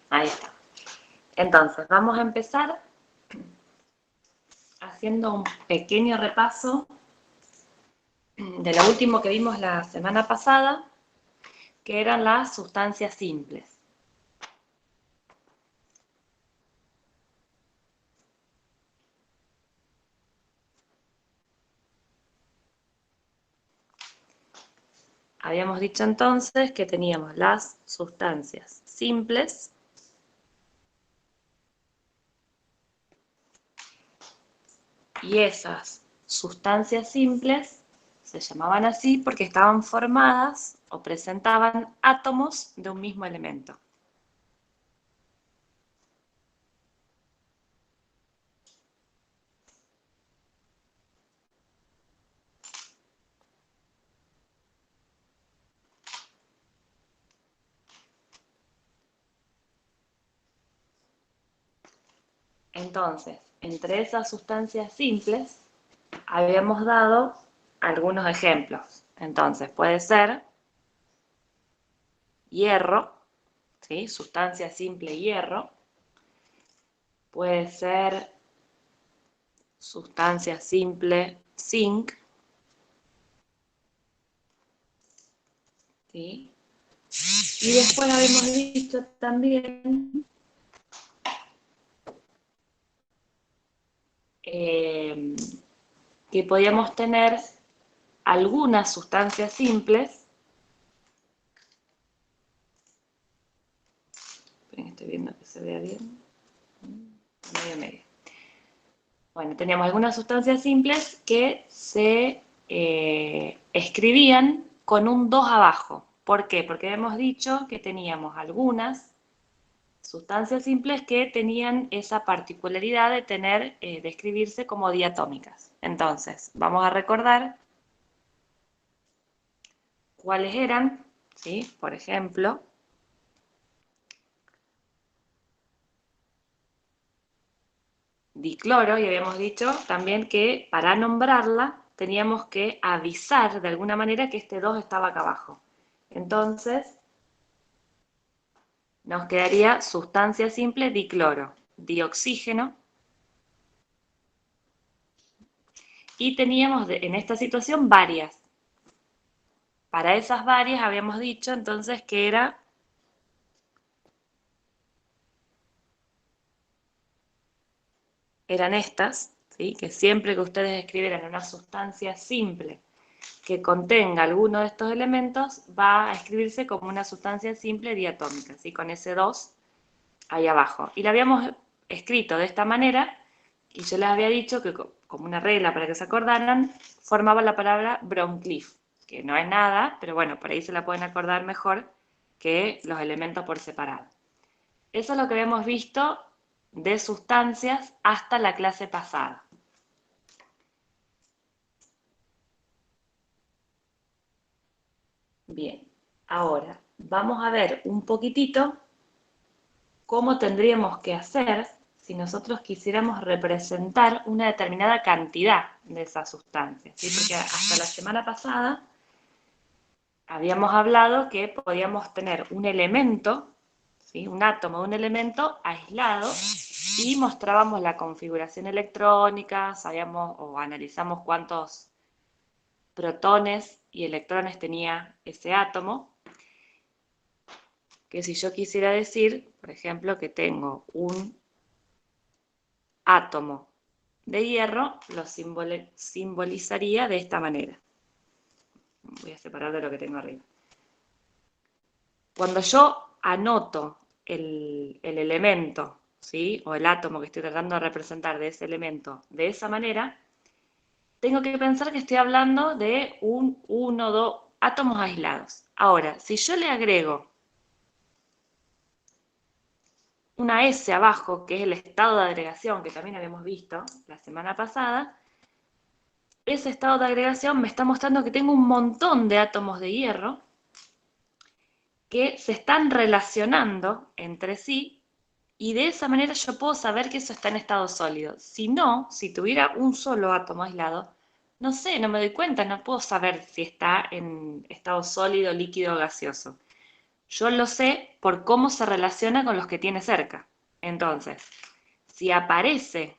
Ahí está. Entonces, vamos a empezar haciendo un pequeño repaso de lo último que vimos la semana pasada, que eran las sustancias simples. Habíamos dicho entonces que teníamos las sustancias simples, y esas sustancias simples se llamaban así porque estaban formadas o presentaban átomos de un mismo elemento. Entonces, entre esas sustancias simples habíamos dado algunos ejemplos. Entonces, puede ser hierro, ¿sí? Sustancia simple hierro. Puede ser sustancia simple zinc, ¿sí? Y después habíamos visto también que podíamos tener algunas sustancias simples. Estoy viendo que se vea bien. Medio. Bueno, teníamos algunas sustancias simples que se escribían con un 2 abajo. ¿Por qué? Porque hemos dicho que teníamos algunas sustancias simples que tenían esa particularidad de tener, de escribirse como diatómicas. Entonces, vamos a recordar cuáles eran, ¿sí? Por ejemplo, dicloro, y habíamos dicho también que para nombrarla teníamos que avisar de alguna manera que este 2 estaba acá abajo. Entonces, nos quedaría sustancia simple dicloro, dioxígeno, y teníamos en esta situación varias. Para esas varias habíamos dicho entonces que eran estas, ¿sí? Que siempre que ustedes escribieran una sustancia simple que contenga alguno de estos elementos, va a escribirse como una sustancia simple diatómica, ¿sí? Con ese 2 ahí abajo. Y la habíamos escrito de esta manera, y yo les había dicho que como una regla para que se acordaran, formaba la palabra Bromcliff, que no es nada, pero bueno, por ahí se la pueden acordar mejor que los elementos por separado. Eso es lo que habíamos visto de sustancias hasta la clase pasada. Bien, ahora vamos a ver un poquitito cómo tendríamos que hacer si nosotros quisiéramos representar una determinada cantidad de esas sustancias, ¿sí? Porque hasta la semana pasada habíamos hablado que podíamos tener un elemento, ¿sí? Un átomo de un elemento aislado, y mostrábamos la configuración electrónica, sabíamos o analizamos cuántos protones y electrones tenía ese átomo. Que si yo quisiera decir, por ejemplo, que tengo un átomo de hierro, lo simbolizaría de esta manera. Voy a separar de lo que tengo arriba. Cuando yo anoto el elemento, ¿sí? O el átomo que estoy tratando de representar de ese elemento de esa manera, tengo que pensar que estoy hablando de uno o dos átomos aislados. Ahora, si yo le agrego una S abajo, que es el estado de agregación que también habíamos visto la semana pasada, ese estado de agregación me está mostrando que tengo un montón de átomos de hierro que se están relacionando entre sí, y de esa manera yo puedo saber que eso está en estado sólido. Si no, si tuviera un solo átomo aislado, no sé, no me doy cuenta, no puedo saber si está en estado sólido, líquido o gaseoso. yo lo sé por cómo se relaciona con los que tiene cerca. Entonces, si aparece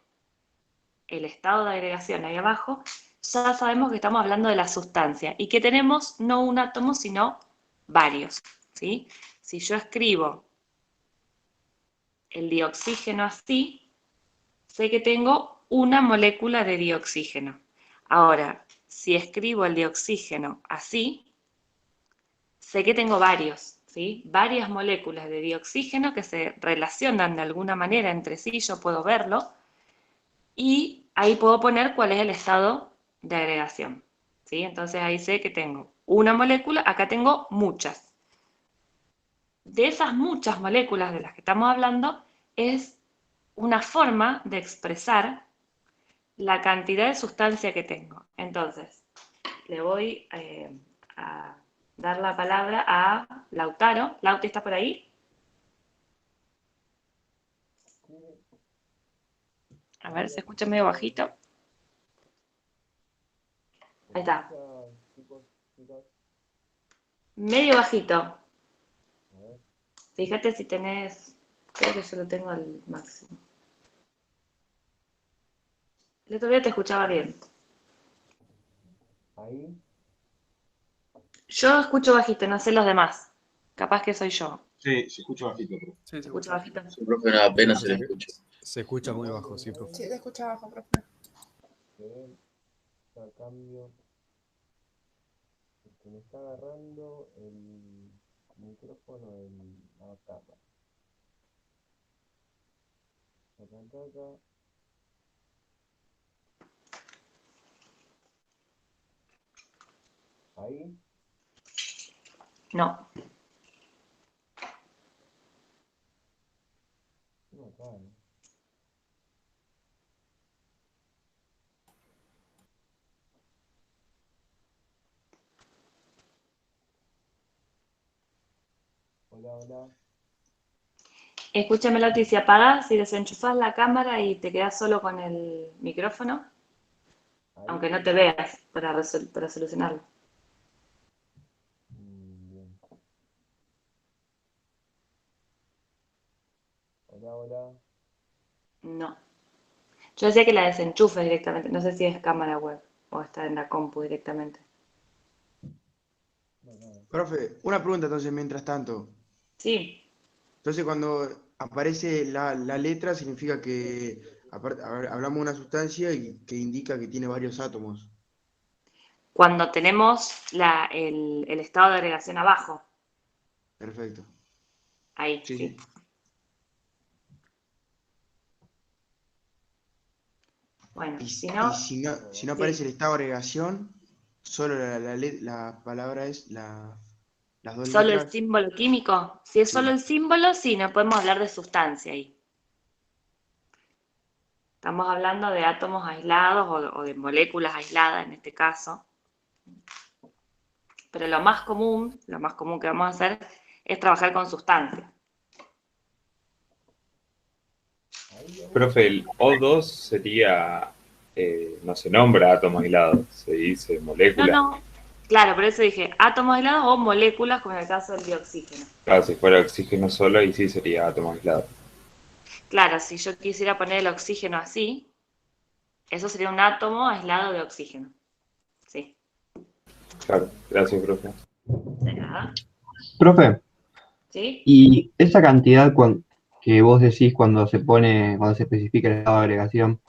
el estado de agregación ahí abajo, ya sabemos que estamos hablando de la sustancia y que tenemos no un átomo, sino varios, ¿sí? Si yo escribo el dioxígeno así, sé que tengo una molécula de dioxígeno. Ahora, si escribo el dioxígeno así, sé que tengo varios, ¿sí? Varias moléculas de dioxígeno que se relacionan de alguna manera entre sí, yo puedo verlo, y ahí puedo poner cuál es el estado de agregación, ¿sí? Entonces ahí sé que tengo una molécula, acá tengo muchas. De esas muchas moléculas de las que estamos hablando, es una forma de expresar la cantidad de sustancia que tengo. Entonces, le voy a dar la palabra a Lautaro. Lauti, ¿está por ahí? A ver, se escucha medio bajito. Ahí está. Medio bajito. Fíjate si tenés... Creo que yo lo tengo al máximo. El otro día te escuchaba bien. Ahí. Yo escucho bajito, no sé los demás. Capaz que soy yo. Sí, se escucha bajito. Sí, se ¿Escucho escucha. bajito? Sí, profe, no, apenas se le escucha. Se escucha muy bajo, sí, profe. Sí, se escucha bajo, profe. A cambio, que me está agarrando el micrófono en la cámara. Acá. Ahí. No. No, acá. Hola. Escúchame, Lauti, si apagás y desenchufás la cámara y te quedás solo con el micrófono, Ahí. aunque no te veas, para solucionarlo. Bien. Hola. No. Yo decía que la desenchufes directamente. No sé si es cámara web o está en la compu directamente. No. Profe, una pregunta entonces mientras tanto. Sí. Entonces cuando aparece la letra significa que hablamos de una sustancia y que indica que tiene varios átomos. Cuando tenemos el estado de agregación abajo. Perfecto. Ahí, Sí, sí. sí. Bueno, Y si no... si no sí. aparece el estado de agregación, solo la palabra es las dos ¿Solo el letras. símbolo químico? Si es solo Sí. el símbolo, sí, no podemos hablar de sustancia ahí. Estamos hablando de átomos aislados o de moléculas aisladas en este caso. Pero lo más común que vamos a hacer es trabajar con sustancias. Profe, el O2 sería, no se nombra átomo aislado, se dice molécula. No. Claro, por eso dije átomos aislados o moléculas, como en el caso del dioxígeno. Claro, si fuera oxígeno solo, ahí sí sería átomo aislado. Claro, si yo quisiera poner el oxígeno así, eso sería un átomo aislado de oxígeno. Sí. Claro, gracias, profe. De nada. Profe, ¿Sí? y esa cantidad que vos decís cuando se especifica el estado de agregación,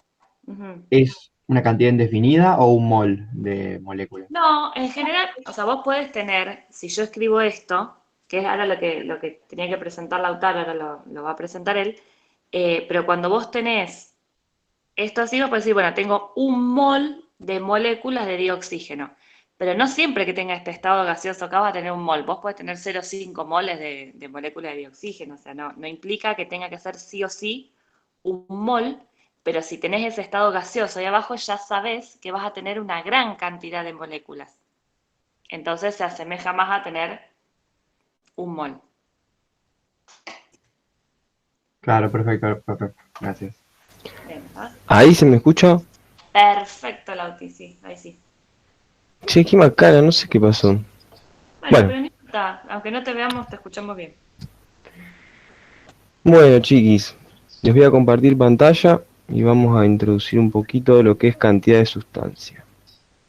Ujú. ¿es una cantidad indefinida o un mol de molécula? No, en general, o sea, vos podés tener, si yo escribo esto, que es ahora lo que tenía que presentar Lautaro, ahora lo va a presentar él, pero cuando vos tenés esto así, vos podés decir, bueno, tengo un mol de moléculas de dioxígeno, pero no siempre que tenga este estado gaseoso acá va a tener un mol, vos podés tener 0,5 moles de moléculas de dioxígeno, o sea, no implica que tenga que ser sí o sí un mol, pero si tenés ese estado gaseoso ahí abajo, ya sabés que vas a tener una gran cantidad de moléculas. Entonces se asemeja más a tener un mol. Claro, perfecto, profe. Gracias. Bien, ¿verdad? Ahí se me escucha. Perfecto, Lauti, sí, ahí sí. Che, qué macana, no sé qué pasó. Bueno, Bueno, pero no Está, aunque no te veamos, te escuchamos bien. Bueno, chiquis, les voy a compartir pantalla y vamos a introducir un poquito lo que es cantidad de sustancia.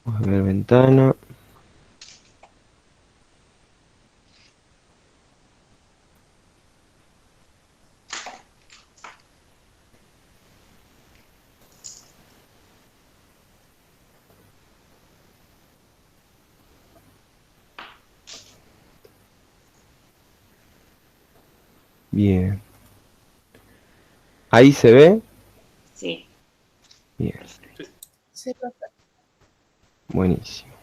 Vamos a ver ventana. Bien. ¿Ahí se ve? Sí. Bien, Sí, profe. buenísimo.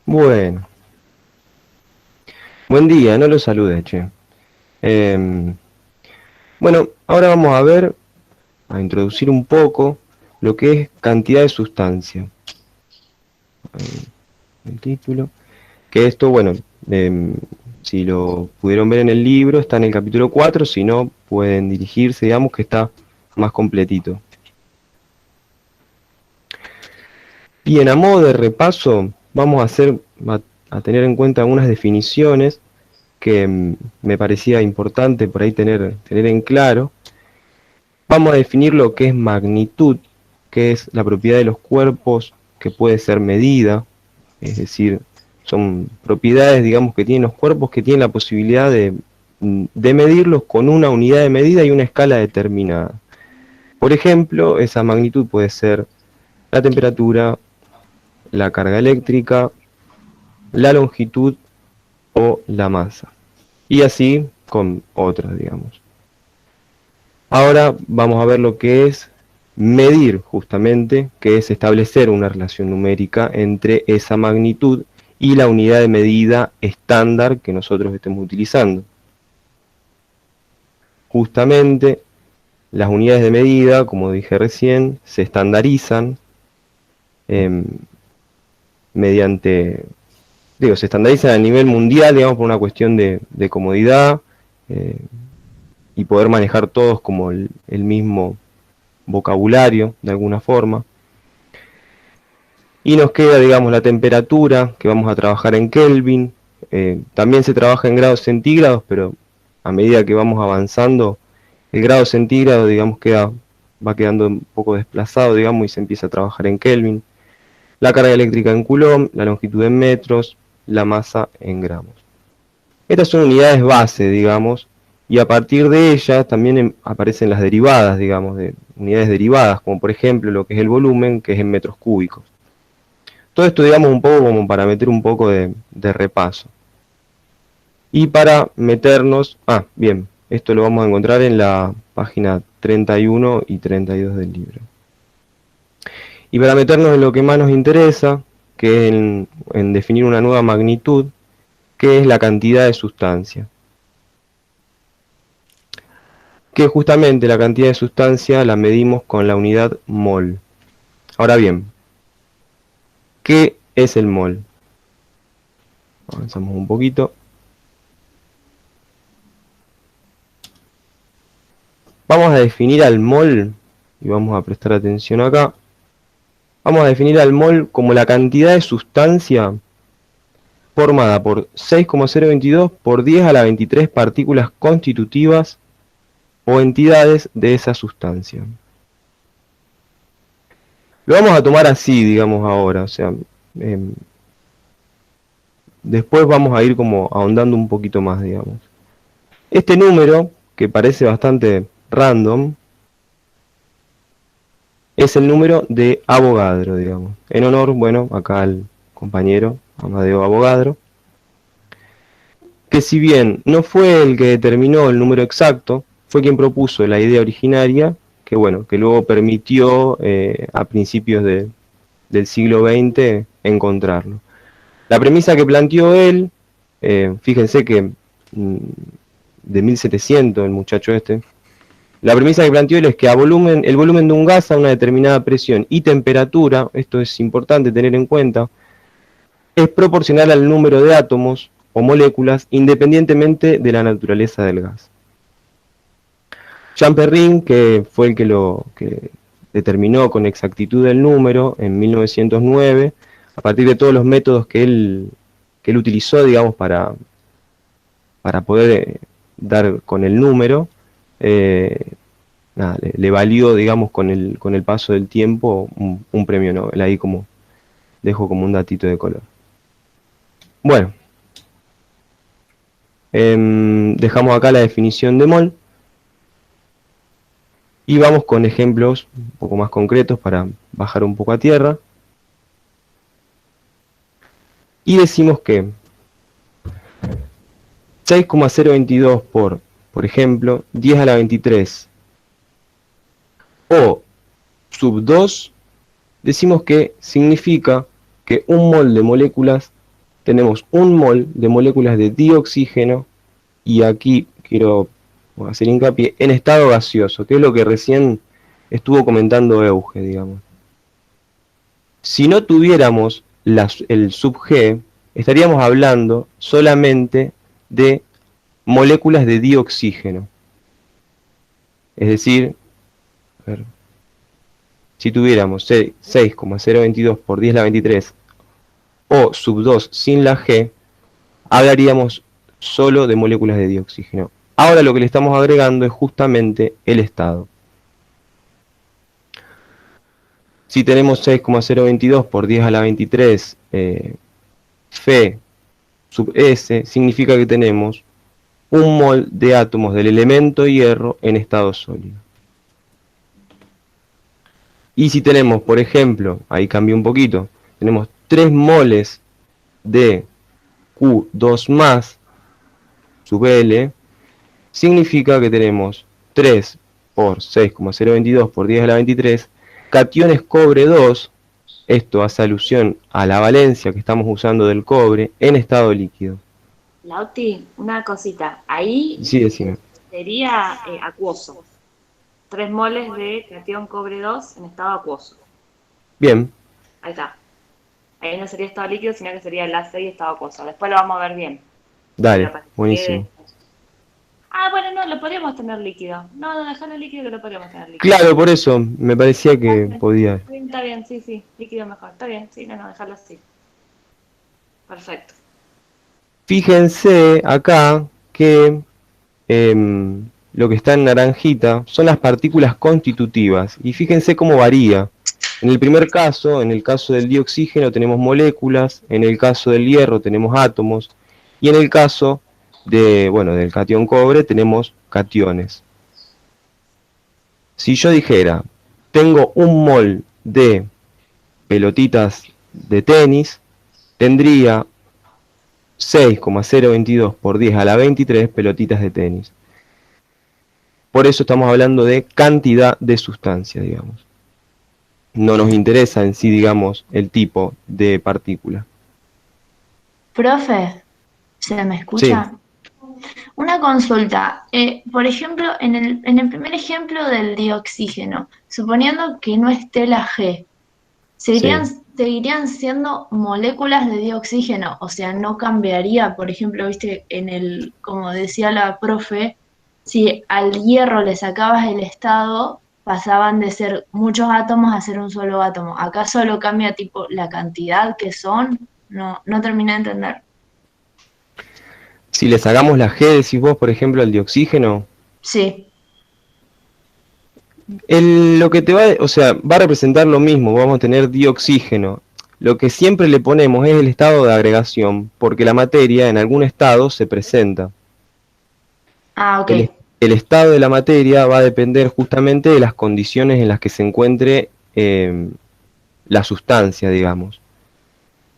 Bueno. Buen día, no lo salude, che. Bueno, ahora vamos a ver, a introducir un poco lo que es cantidad de sustancia. Ahí, el título. Que esto, bueno, si lo pudieron ver en el libro, está en el capítulo 4, si no, pueden dirigirse, digamos que está más completito. Bien, a modo de repaso, vamos a tener en cuenta algunas definiciones que me parecía importante por ahí tener en claro. Vamos a definir lo que es magnitud, que es la propiedad de los cuerpos que puede ser medida, es decir, son propiedades, digamos, que tienen los cuerpos que tienen la posibilidad de medirlos con una unidad de medida y una escala determinada. Por ejemplo, esa magnitud puede ser la temperatura, la carga eléctrica, la longitud o la masa. Y así con otras, digamos. Ahora vamos a ver lo que es medir, justamente, que es establecer una relación numérica entre esa magnitud y la unidad de medida estándar que nosotros estemos utilizando. Justamente, las unidades de medida, como dije recién, se estandarizan se estandarizan a nivel mundial, digamos, por una cuestión de comodidad y poder manejar todos como el mismo vocabulario, de alguna forma. Y nos queda, digamos, la temperatura, que vamos a trabajar en Kelvin. También se trabaja en grados centígrados, pero a medida que vamos avanzando, el grado centígrado, digamos, va quedando un poco desplazado, digamos, y se empieza a trabajar en Kelvin. La carga eléctrica en Coulomb, la longitud en metros, la masa en gramos. Estas son unidades base, digamos, y a partir de ellas también aparecen las derivadas, digamos, de unidades derivadas, como por ejemplo lo que es el volumen, que es en metros cúbicos. Todo esto, digamos, un poco como para meter un poco de repaso. Y para meternos, bien, esto lo vamos a encontrar en la página 31 y 32 del libro. Y para meternos en lo que más nos interesa, que es en definir una nueva magnitud, que es la cantidad de sustancia. Que justamente la cantidad de sustancia la medimos con la unidad mol. Ahora bien, ¿qué es el mol? Avanzamos un poquito. Vamos a definir al mol, y vamos a prestar atención acá. Vamos a definir al mol como la cantidad de sustancia formada por 6,022 por 10 a la 23 partículas constitutivas o entidades de esa sustancia. Lo vamos a tomar así, digamos, ahora, o sea, después vamos a ir como ahondando un poquito más, digamos. Este número, que parece bastante random, es el número de Avogadro, digamos. En honor, bueno, acá al compañero Amadeo Avogadro, que si bien no fue el que determinó el número exacto, fue quien propuso la idea originaria, que bueno, que luego permitió a principios del siglo XX encontrarlo. La premisa que planteó él, fíjense que de 1700 el muchacho este, la premisa que planteó él es que el volumen de un gas a una determinada presión y temperatura, esto es importante tener en cuenta, es proporcional al número de átomos o moléculas independientemente de la naturaleza del gas. Jean Perrin, que fue el que determinó con exactitud el número en 1909, a partir de todos los métodos que él él utilizó, digamos, para poder dar con el número, nada, le valió, digamos, con el paso del tiempo un premio Nobel. Ahí como dejo como un datito de color. Bueno, dejamos acá la definición de mol y vamos con ejemplos un poco más concretos para bajar un poco a tierra. Y decimos que 6,022 por ejemplo, 10 a la 23 o sub 2, decimos que significa que un mol de moléculas, tenemos un mol de moléculas de dioxígeno, y aquí quiero hacer hincapié en estado gaseoso, que es lo que recién estuvo comentando Euge, digamos. Si no tuviéramos el sub G, estaríamos hablando solamente de moléculas de dioxígeno. Es decir, a ver, si tuviéramos 6,022 por 10 a la 23 o sub 2 sin la G, hablaríamos solo de moléculas de dioxígeno. Ahora lo que le estamos agregando es justamente el estado. Si tenemos 6,022 por 10 a la 23 Fe sub S, significa que tenemos un mol de átomos del elemento hierro en estado sólido. Y si tenemos, por ejemplo, ahí cambió un poquito, tenemos 3 moles de Q2 más sub L, significa que tenemos 3 por 6,022 por 10 a la 23 cationes cobre 2, esto hace alusión a la valencia que estamos usando del cobre, en estado líquido. Lauti, una cosita, ahí Sí, decime. sería acuoso. 3 moles de cation cobre 2 en estado acuoso. Bien, Ahí está. Ahí no sería estado líquido, sino que sería el A6 estado acuoso. Después lo vamos a ver bien. dale, Pero para que buenísimo. quede- Ah, bueno, no, lo podríamos tener líquido. No, dejarlo líquido que lo podríamos tener líquido. Claro, por eso me parecía que podía. Está bien, sí, líquido mejor. Está bien, sí, no, dejarlo así. Perfecto. Fíjense acá que lo que está en naranjita son las partículas constitutivas. Y fíjense cómo varía. En el primer caso, en el caso del dioxígeno tenemos moléculas, en el caso del hierro tenemos átomos, y en el caso del catión cobre tenemos cationes. Si yo dijera, tengo un mol de pelotitas de tenis, tendría 6,022 por 10 a la 23 pelotitas de tenis. Por eso estamos hablando de cantidad de sustancia, digamos. No nos interesa en sí, digamos, el tipo de partícula. Profe, ¿se me escucha? Una consulta. Por ejemplo, en el primer ejemplo del dioxígeno, suponiendo que no esté la G, ¿seguirían siendo moléculas de dioxígeno? O sea, no cambiaría, por ejemplo, viste, como decía la profe, si al hierro le sacabas el estado, pasaban de ser muchos átomos a ser un solo átomo. ¿Acá solo cambia tipo la cantidad que son? No terminé de entender. Si le sacamos la G, decís vos, por ejemplo, al dioxígeno, Sí. lo que te va a representar lo mismo, vamos a tener dioxígeno. Lo que siempre le ponemos es el estado de agregación, porque la materia en algún estado se presenta. Ah, ok. El estado de la materia va a depender justamente de las condiciones en las que se encuentre la sustancia, digamos.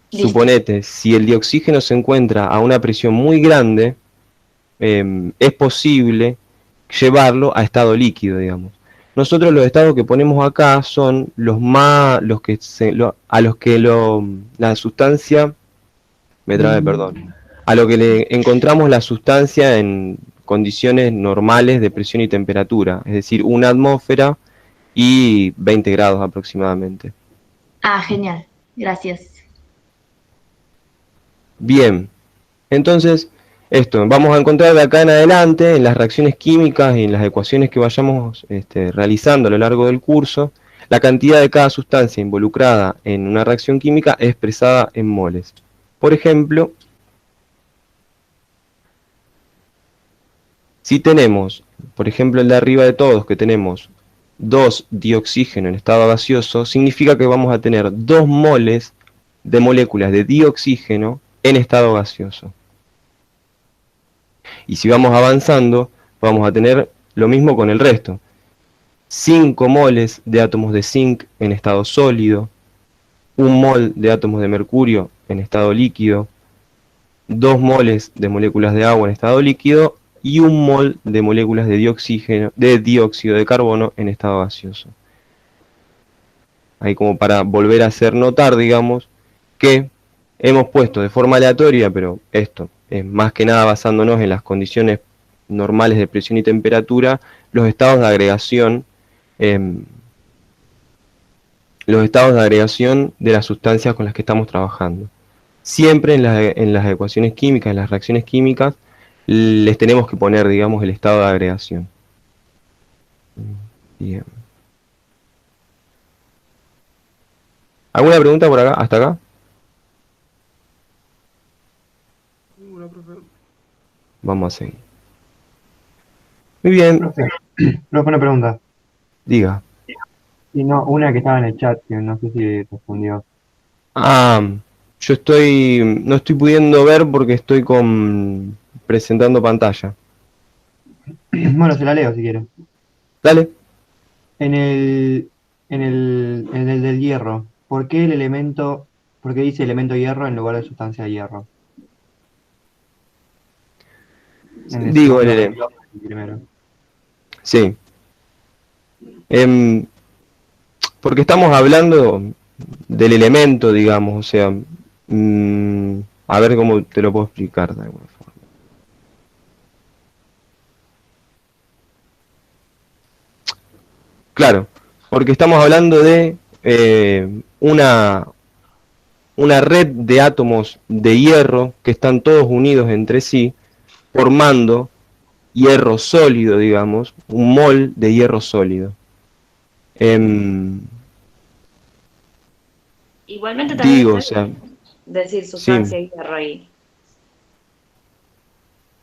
Listo. Suponete, si el dioxígeno se encuentra a una presión muy grande, es posible llevarlo a estado líquido, digamos. Nosotros los estados que ponemos acá son la sustancia, a lo que le encontramos la sustancia en condiciones normales de presión y temperatura, es decir, una atmósfera y 20 grados aproximadamente. Ah, genial. Gracias. Bien, entonces vamos a encontrar de acá en adelante, en las reacciones químicas y en las ecuaciones que vayamos realizando a lo largo del curso, la cantidad de cada sustancia involucrada en una reacción química expresada en moles. Por ejemplo, Si tenemos, por ejemplo, el de arriba de todos, que tenemos 2 dioxígeno en estado gaseoso, significa que vamos a tener 2 moles de moléculas de dioxígeno en estado gaseoso. Y si vamos avanzando, vamos a tener lo mismo con el resto. 5 moles de átomos de zinc en estado sólido, 1 mol de átomos de mercurio en estado líquido, 2 moles de moléculas de agua en estado líquido y 1 mol de moléculas de dióxido de carbono en estado gaseoso. Ahí como para volver a hacer notar, digamos, que hemos puesto de forma aleatoria, pero esto es más que nada basándonos en las condiciones normales de presión y temperatura, los estados de agregación de las sustancias con las que estamos trabajando. Siempre en las ecuaciones químicas, en las reacciones químicas, les tenemos que poner, digamos, el estado de agregación. Bien. ¿Alguna pregunta por acá, hasta acá? Vamos a seguir. Muy bien. Profe, una pregunta. Diga. Y no, una que estaba en el chat, que no sé si respondió. Yo no estoy pudiendo ver porque estoy presentando pantalla. Bueno, se la leo si quiere. Dale. En el del hierro, ¿por qué dice elemento hierro en lugar de sustancia de hierro? Digo el elemento. Primero. Sí. Porque estamos hablando del elemento, digamos, o sea, a ver cómo te lo puedo explicar de alguna forma. Claro, porque estamos hablando de una red de átomos de hierro que están todos unidos entre sí, formando hierro sólido, digamos, un mol de hierro sólido. Igualmente también Digo, o sea, decir sustancia sí. y hierro ahí.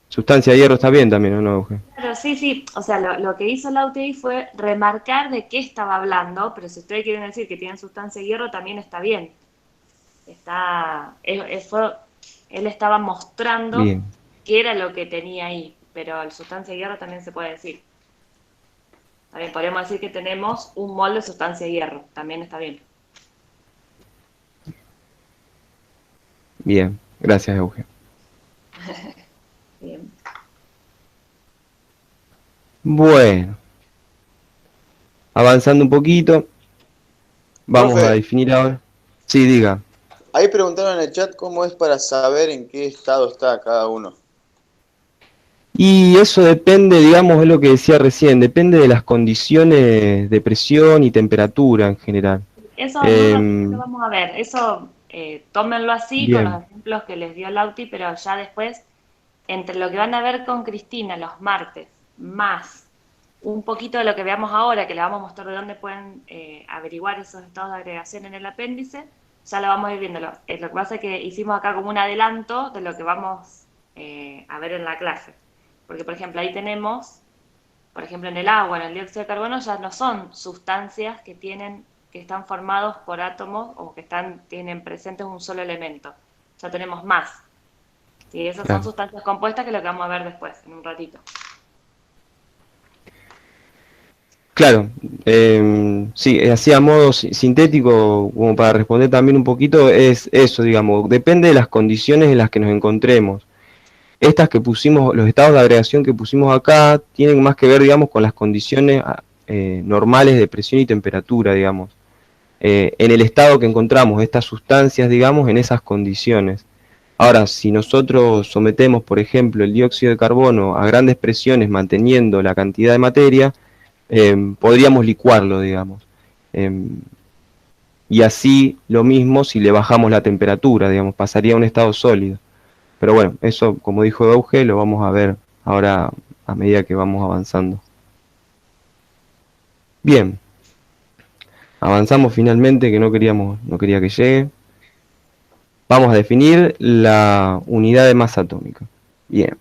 Sustancia de hierro está bien también, ¿o no, Euge? Claro, sí, o sea, lo que hizo la UTI fue remarcar de qué estaba hablando, pero si ustedes quieren decir que tienen sustancia de hierro, también está bien. Él estaba mostrando Bien. qué era lo que tenía ahí, pero el sustancia de hierro también se puede decir. También podemos decir que tenemos un mol de sustancia de hierro, también está bien. Bien, gracias, Euge. Bien. Bueno, avanzando un poquito, vamos Profe. a definir ahora. Sí, diga. Ahí preguntaron en el chat cómo es para saber en qué estado está cada uno. Y eso depende, digamos, es lo que decía recién, depende de las condiciones de presión y temperatura en general. Eso en un ratito lo vamos a ver. Eso tómenlo así Bien. con los ejemplos que les dio Lauti, pero ya después, entre lo que van a ver con Cristina los martes, más un poquito de lo que veamos ahora, que le vamos a mostrar de dónde pueden averiguar esos estados de agregación en el apéndice, ya lo vamos a ir viendo. Lo que pasa es que hicimos acá como un adelanto de lo que vamos a ver en la clase. Porque, por ejemplo, ahí tenemos, por ejemplo, en el agua, en el dióxido de carbono, ya no son sustancias que están formados por átomos o que tienen presentes un solo elemento. Ya tenemos más. ¿Sí? Esas Claro. son sustancias compuestas que es lo que vamos a ver después, en un ratito. Claro, sí, así a modo sintético, como para responder también un poquito, es eso, digamos, depende de las condiciones en las que nos encontremos. Estas que pusimos, los estados de agregación que pusimos acá, tienen más que ver, digamos, con las condiciones normales de presión y temperatura, digamos. En el estado que encontramos estas sustancias, digamos, en esas condiciones. Ahora, si nosotros sometemos, por ejemplo, el dióxido de carbono a grandes presiones manteniendo la cantidad de materia, podríamos licuarlo, digamos. Y así lo mismo si le bajamos la temperatura, digamos, pasaría a un estado sólido. Pero bueno, eso, como dijo Euge, lo vamos a ver ahora a medida que vamos avanzando. Bien. Avanzamos finalmente, que no quería que llegue. Vamos a definir la unidad de masa atómica. Bien.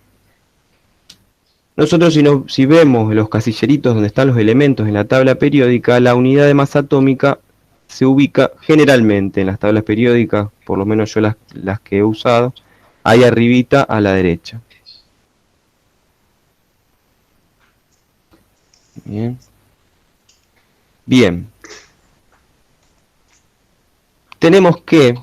Nosotros si vemos los casilleritos donde están los elementos en la tabla periódica, la unidad de masa atómica se ubica generalmente en las tablas periódicas, por lo menos yo las que he usado, ahí arribita a la derecha. Bien. Bien. Tenemos que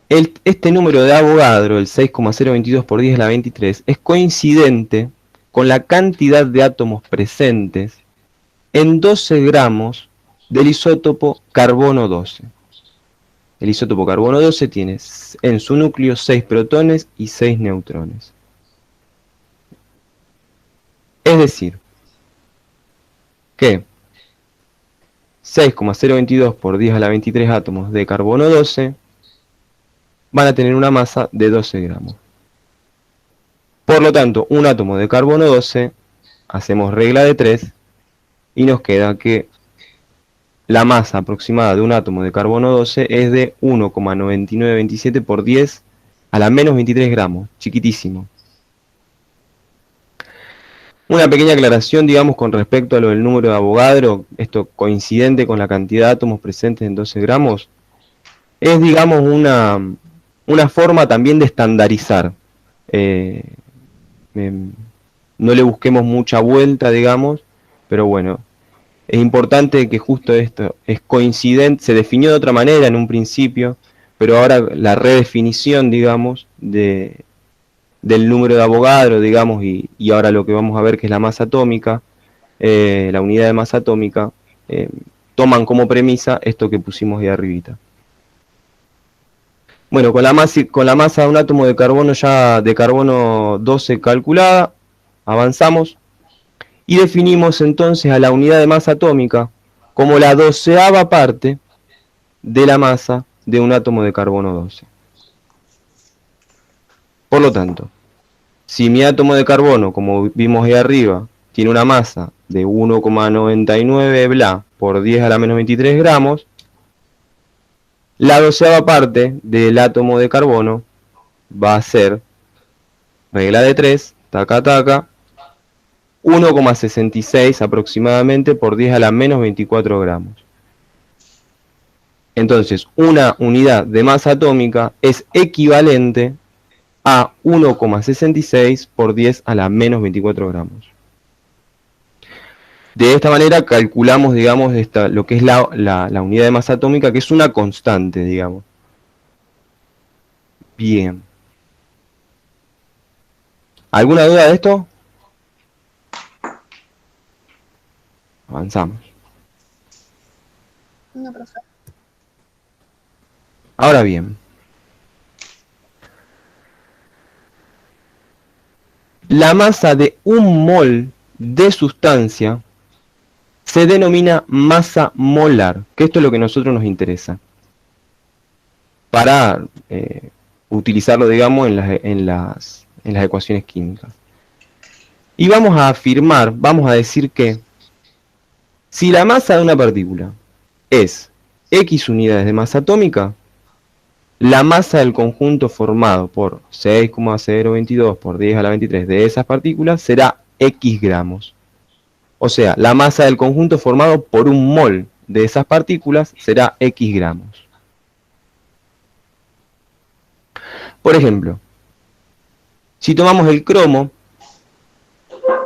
este número de Avogadro, el 6,022 por 10 a la 23, es coincidente con la cantidad de átomos presentes en 12 gramos del isótopo carbono 12. El isótopo carbono 12 tiene en su núcleo 6 protones y 6 neutrones. Es decir, que 6,022 por 10 a la 23 átomos de carbono 12 van a tener una masa de 12 gramos. Por lo tanto, un átomo de carbono 12, hacemos regla de 3, y nos queda que la masa aproximada de un átomo de carbono 12 es de 1,9927 por 10 a la menos 23 gramos, chiquitísimo. Una pequeña aclaración, digamos, con respecto a lo del número de Avogadro, esto coincidente con la cantidad de átomos presentes en 12 gramos, es, digamos, una forma también de estandarizar. No le busquemos mucha vuelta, digamos, pero bueno, es importante que justo esto es coincidente, se definió de otra manera en un principio, pero ahora la redefinición, digamos, del número de Avogadro, digamos, y ahora lo que vamos a ver que es la masa atómica, la unidad de masa atómica, toman como premisa esto que pusimos ahí arribita. Bueno, con la masa de un átomo de carbono 12 calculada, avanzamos y definimos entonces a la unidad de masa atómica como la 12ª parte de la masa de un átomo de carbono 12. Por lo tanto, si mi átomo de carbono, como vimos ahí arriba, tiene una masa de 1,99 bla por 10 a la menos 23 gramos, la 12ª parte del átomo de carbono va a ser, regla de 3, taca taca, 1,66 aproximadamente por 10 a la menos 24 gramos. Entonces, una unidad de masa atómica es equivalente a 1,66 por 10 a la menos 24 gramos. De esta manera calculamos, digamos, lo que es la unidad de masa atómica, que es una constante, digamos. Bien. ¿Alguna duda de esto? Avanzamos. No, profe. Ahora bien, la masa de un mol de sustancia se denomina masa molar, que esto es lo que a nosotros nos interesa, para utilizarlo, digamos, en las ecuaciones químicas. Y vamos a afirmar, vamos a decir que si la masa de una partícula es X unidades de masa atómica, la masa del conjunto formado por 6,022 por 10 a la 23 de esas partículas será X gramos. O sea, la masa del conjunto formado por un mol de esas partículas será X gramos. Por ejemplo, si tomamos el cromo,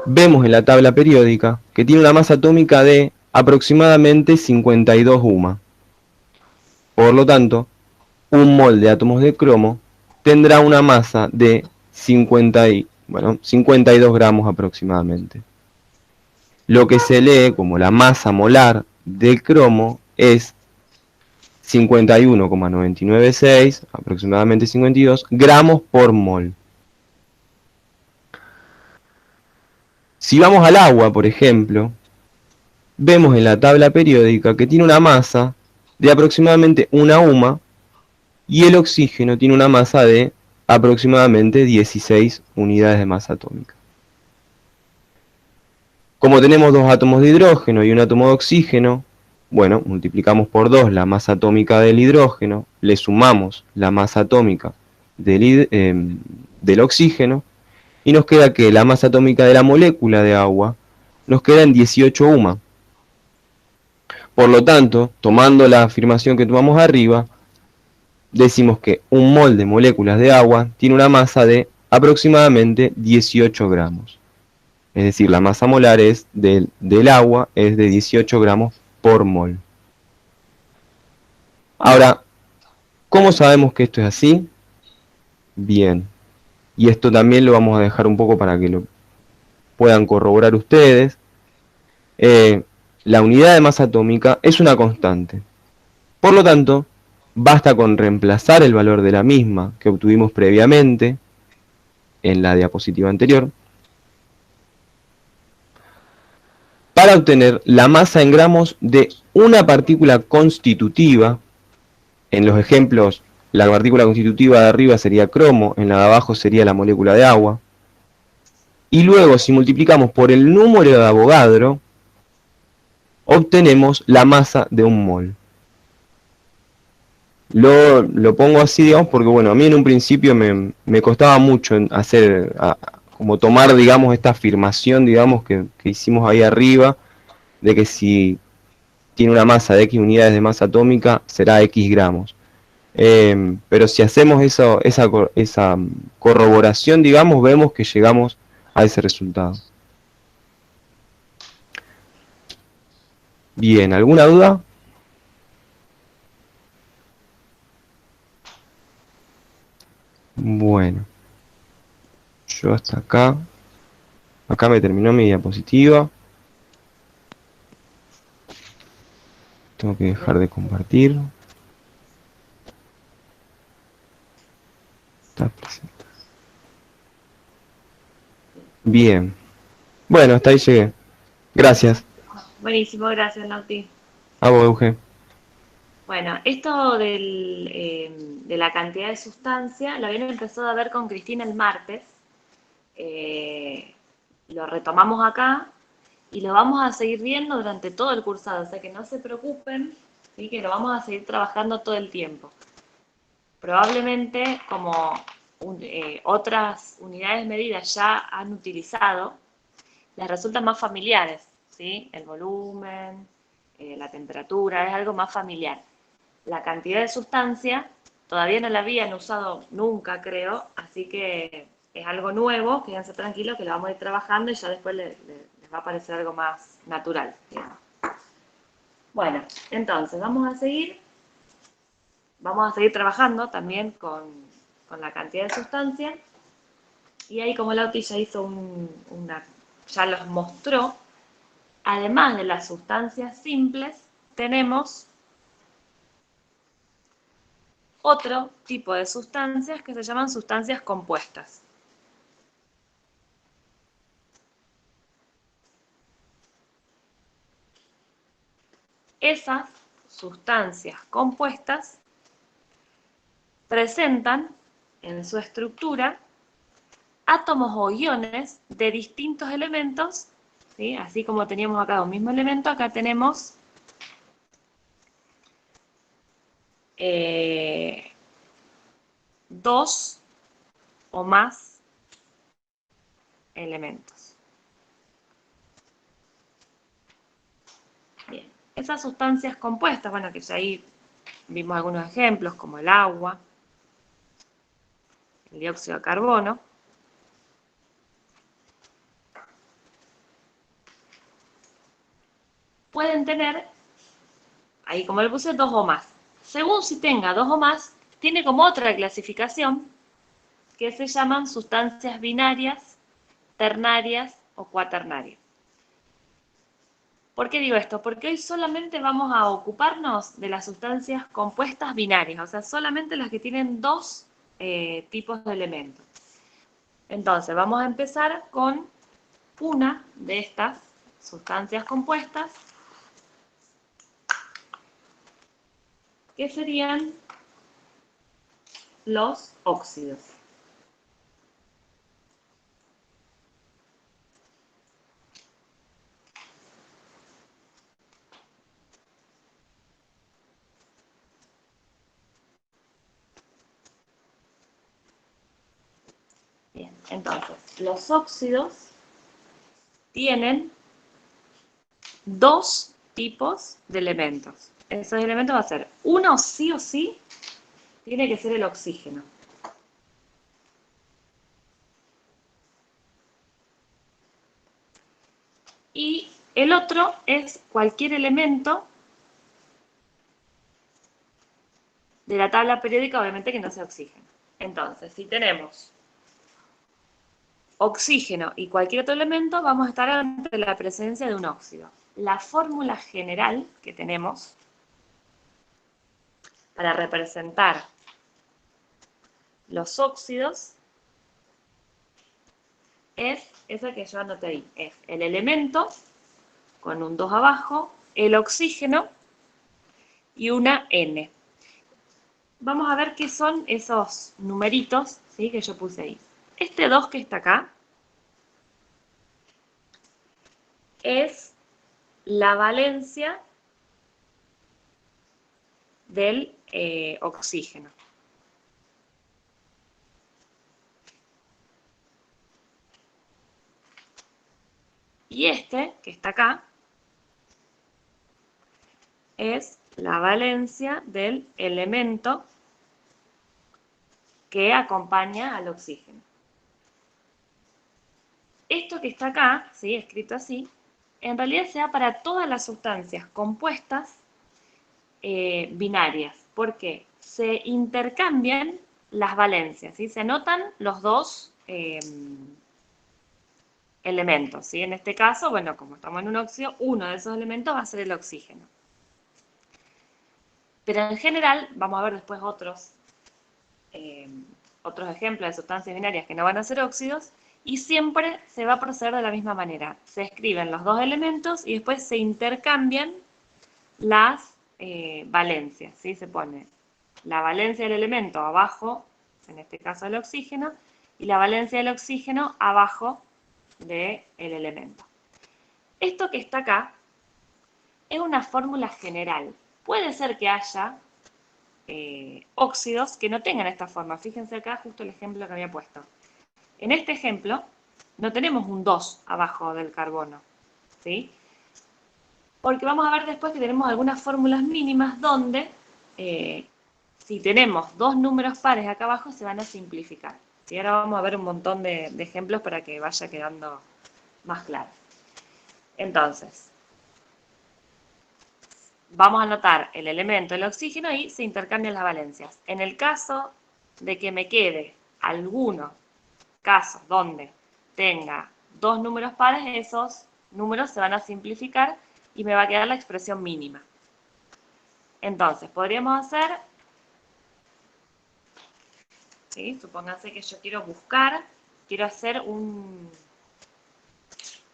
vemos en la tabla periódica que tiene una masa atómica de aproximadamente 52 UMA. Por lo tanto, un mol de átomos de cromo tendrá una masa de 52 gramos aproximadamente. Lo que se lee como la masa molar del cromo es 51,996, aproximadamente 52, gramos por mol. Si vamos al agua, por ejemplo, vemos en la tabla periódica que tiene una masa de aproximadamente 1 UMA y el oxígeno tiene una masa de aproximadamente 16 unidades de masa atómica. Como tenemos 2 átomos de hidrógeno y un átomo de oxígeno, bueno, multiplicamos por 2 la masa atómica del hidrógeno, le sumamos la masa atómica del oxígeno y nos queda que la masa atómica de la molécula de agua nos queda en 18 UMA. Por lo tanto, tomando la afirmación que tomamos arriba, decimos que un mol de moléculas de agua tiene una masa de aproximadamente 18 gramos. Es decir, la masa molar del agua es de 18 gramos por mol. Ahora, ¿cómo sabemos que esto es así? Bien, y esto también lo vamos a dejar un poco para que lo puedan corroborar ustedes. La unidad de masa atómica es una constante. Por lo tanto, basta con reemplazar el valor de la misma que obtuvimos previamente en la diapositiva anterior para obtener la masa en gramos de una partícula constitutiva. En los ejemplos, la partícula constitutiva de arriba sería cromo, en la de abajo sería la molécula de agua. Y luego, si multiplicamos por el número de Avogadro, obtenemos la masa de un mol. Lo pongo así, digamos, porque bueno, a mí en un principio me costaba mucho hacer, como tomar, digamos, esta afirmación, digamos, que hicimos ahí arriba, de que si tiene una masa de X unidades de masa atómica, será X gramos. Pero si hacemos esa corroboración, digamos, vemos que llegamos a ese resultado. Bien, ¿alguna duda? Bueno, yo hasta acá. Acá me terminó mi diapositiva. Tengo que dejar de compartir. Está presente. Bien. Bueno, hasta ahí llegué. Gracias. Buenísimo, gracias, Nauti. A vos, Euge. Bueno, esto de la cantidad de sustancia lo habían empezado a ver con Cristina el martes. Lo retomamos acá y lo vamos a seguir viendo durante todo el cursado, o sea que no se preocupen, ¿sí? Que lo vamos a seguir trabajando todo el tiempo. Probablemente, como otras unidades medidas ya han utilizado, les resultan más familiares, ¿sí? El volumen, la temperatura, es algo más familiar. La cantidad de sustancia todavía no la habían usado nunca, creo, así que es algo nuevo, quédense tranquilos que lo vamos a ir trabajando y ya después les va a parecer algo más natural, digamos. Bueno, entonces vamos a seguir trabajando también con la cantidad de sustancia y ahí como Lauti ya hizo ya los mostró, además de las sustancias simples, tenemos otro tipo de sustancias que se llaman sustancias compuestas. Esas sustancias compuestas presentan en su estructura átomos o iones de distintos elementos, ¿sí? Así como teníamos acá un mismo elemento, acá tenemos dos o más elementos. Bien, esas sustancias compuestas, bueno, que ya ahí vimos algunos ejemplos, como el agua, el dióxido de carbono, pueden tener, ahí como le puse, dos o más. Según si tenga dos o más, tiene como otra clasificación que se llaman sustancias binarias, ternarias o cuaternarias. ¿Por qué digo esto? Porque hoy solamente vamos a ocuparnos de las sustancias compuestas binarias, o sea, solamente las que tienen dos tipos de elementos. Entonces, vamos a empezar con una de estas sustancias compuestas, que serían los óxidos. Bien, entonces, los óxidos tienen dos tipos de elementos. Esos elementos va a ser, uno sí o sí, tiene que ser el oxígeno. Y el otro es cualquier elemento de la tabla periódica, obviamente que no sea oxígeno. Entonces, si tenemos oxígeno y cualquier otro elemento, vamos a estar ante la presencia de un óxido. La fórmula general que tenemos para representar los óxidos es esa que yo anoté ahí. Es el elemento con un 2 abajo, el oxígeno y una N. Vamos a ver qué son esos numeritos, ¿sí?, que yo puse ahí. Este 2 que está acá es la valencia del oxígeno. Y este, que está acá, es la valencia del elemento que acompaña al oxígeno. Esto que está acá, ¿sí?, escrito así, en realidad se da para todas las sustancias compuestas binarias, porque se intercambian las valencias, ¿sí? Se anotan los dos elementos, ¿sí? En este caso, bueno, como estamos en un óxido, uno de esos elementos va a ser el oxígeno. Pero en general, vamos a ver después otros ejemplos de sustancias binarias que no van a ser óxidos, y siempre se va a proceder de la misma manera. Se escriben los dos elementos y después se intercambian las valencias, ¿sí? Se pone la valencia del elemento abajo, en este caso el oxígeno, y la valencia del oxígeno abajo del elemento. Esto que está acá es una fórmula general. Puede ser que haya óxidos que no tengan esta forma. Fíjense acá justo el ejemplo que había puesto. En este ejemplo no tenemos un 2 abajo del carbono, ¿sí? Porque vamos a ver después que tenemos algunas fórmulas mínimas donde si tenemos dos números pares acá abajo se van a simplificar. Y ahora vamos a ver un montón de ejemplos para que vaya quedando más claro. Entonces, vamos a anotar el elemento, el oxígeno, y se intercambian las valencias. En el caso de que me quede algunos casos donde tenga dos números pares, esos números se van a simplificar y me va a quedar la expresión mínima. Entonces, podríamos hacer, ¿sí?, supónganse que yo quiero hacer un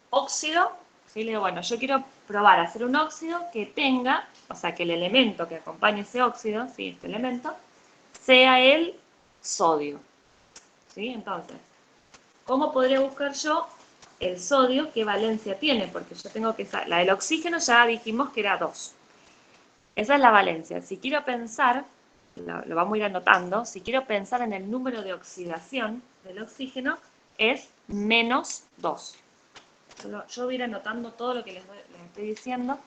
óxido, ¿sí? Le digo, bueno, yo quiero probar a hacer un óxido que tenga, o sea, que el elemento que acompañe ese óxido, ¿sí?, este elemento, sea el sodio, ¿sí? Entonces, ¿cómo podría buscar yo el sodio? ¿Qué valencia tiene? Porque yo tengo que saber, la del oxígeno ya dijimos que era 2. Esa es la valencia. Si quiero pensar, lo vamos a ir anotando, si quiero pensar en el número de oxidación del oxígeno, es menos 2. Yo voy a ir anotando todo lo que les estoy diciendo.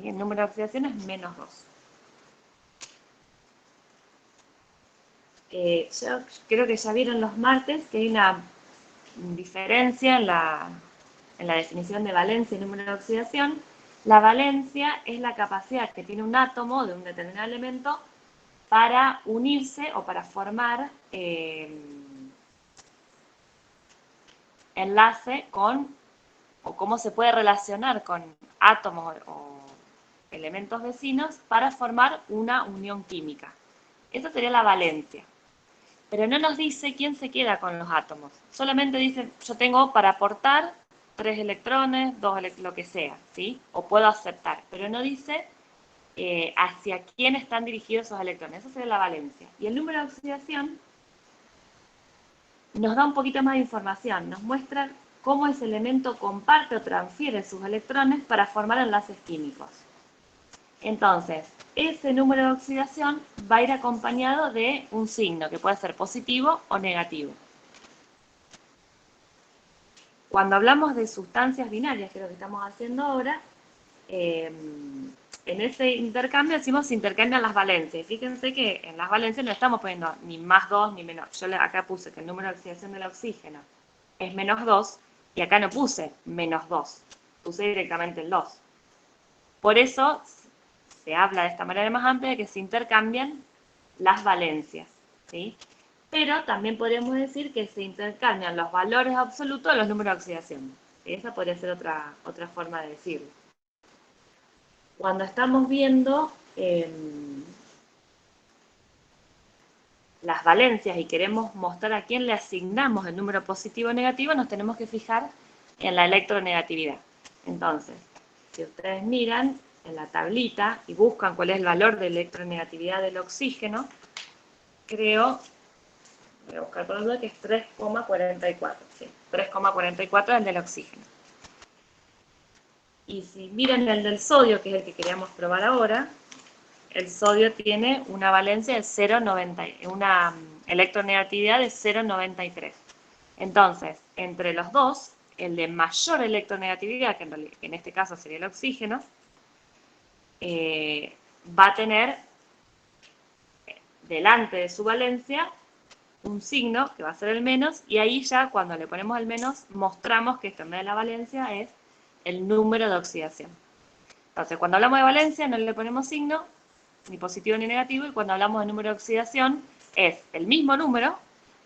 Y el número de oxidación es menos 2. Yo creo que ya vieron los martes que hay una diferencia en la definición de valencia y número de oxidación. La valencia es la capacidad que tiene un átomo de un determinado elemento para unirse o para formar enlace con, o cómo se puede relacionar con átomos o elementos vecinos para formar una unión química. Esa sería la valencia. Pero no nos dice quién se queda con los átomos. Solamente dice, yo tengo para aportar 3 electrones, 2 lo que sea, ¿sí? O puedo aceptar. Pero no dice hacia quién están dirigidos esos electrones. Esa sería la valencia. Y el número de oxidación nos da un poquito más de información. Nos muestra cómo ese elemento comparte o transfiere sus electrones para formar enlaces químicos. Entonces, ese número de oxidación va a ir acompañado de un signo, que puede ser positivo o negativo. Cuando hablamos de sustancias binarias, que es lo que estamos haciendo ahora, en ese intercambio decimos se intercambian las valencias. Fíjense que en las valencias no estamos poniendo ni más 2 ni menos. Yo acá puse que el número de oxidación del oxígeno es menos 2 y acá no puse menos 2. Puse directamente el 2. Por eso se habla de esta manera más amplia de que se intercambian las valencias, ¿sí? Pero también podríamos decir que se intercambian los valores absolutos de los números de oxidación. ¿Sí? Esa podría ser otra forma de decirlo. Cuando estamos viendo las valencias y queremos mostrar a quién le asignamos el número positivo o negativo, nos tenemos que fijar en la electronegatividad. Entonces, si ustedes miran en la tablita y buscan cuál es el valor de electronegatividad del oxígeno, creo, voy a buscar por la duda, que es 3,44. Sí, 3,44 es el del oxígeno. Y si miran el del sodio, que es el que queríamos probar ahora, el sodio tiene una valencia de 0,90, una electronegatividad de 0,93. Entonces, entre los dos, el de mayor electronegatividad, que en este caso sería el oxígeno, va a tener delante de su valencia un signo que va a ser el menos, y ahí ya cuando le ponemos el menos mostramos que esto en vez de la valencia es el número de oxidación. Entonces, cuando hablamos de valencia no le ponemos signo, ni positivo ni negativo, y cuando hablamos de número de oxidación es el mismo número,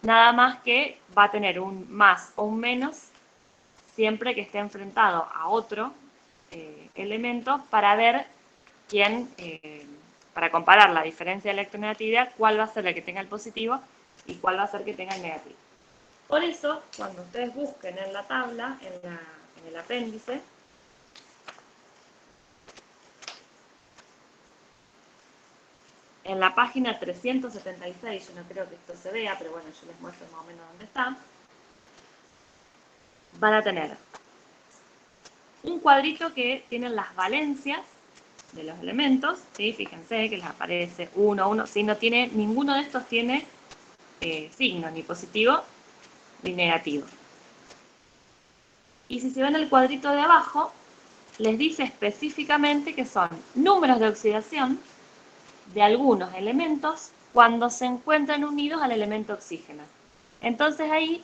nada más que va a tener un más o un menos siempre que esté enfrentado a otro elemento para ver quién, para comparar la diferencia de electronegatividad, cuál va a ser la que tenga el positivo y cuál va a ser que tenga el negativo. Por eso, cuando ustedes busquen en la tabla, en el apéndice, en la página 376, yo no creo que esto se vea, pero bueno, yo les muestro más o menos dónde está, van a tener un cuadrito que tiene las valencias de los elementos, ¿sí? Fíjense que les aparece 1, 1, si no tiene, ninguno de estos tiene signo, ni positivo ni negativo. Y si se ven el cuadrito de abajo, les dice específicamente que son números de oxidación de algunos elementos cuando se encuentran unidos al elemento oxígeno. Entonces ahí,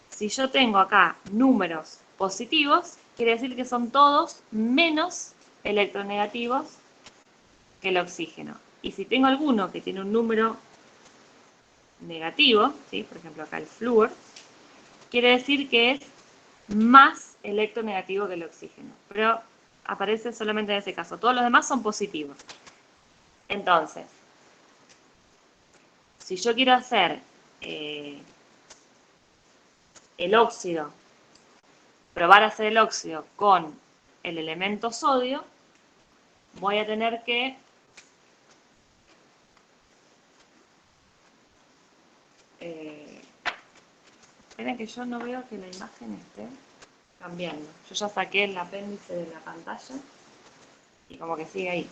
si yo tengo acá números positivos, quiere decir que son todos menos electronegativos que el oxígeno. Y si tengo alguno que tiene un número negativo, ¿sí? Por ejemplo acá el flúor, quiere decir que es más electronegativo que el oxígeno. Pero aparece solamente en ese caso. Todos los demás son positivos. Entonces, si yo quiero hacer el óxido, probar a hacer el óxido con el elemento sodio, voy a tener que esperen que yo no veo que la imagen esté cambiando. Yo ya saqué el apéndice de la pantalla y como que sigue ahí.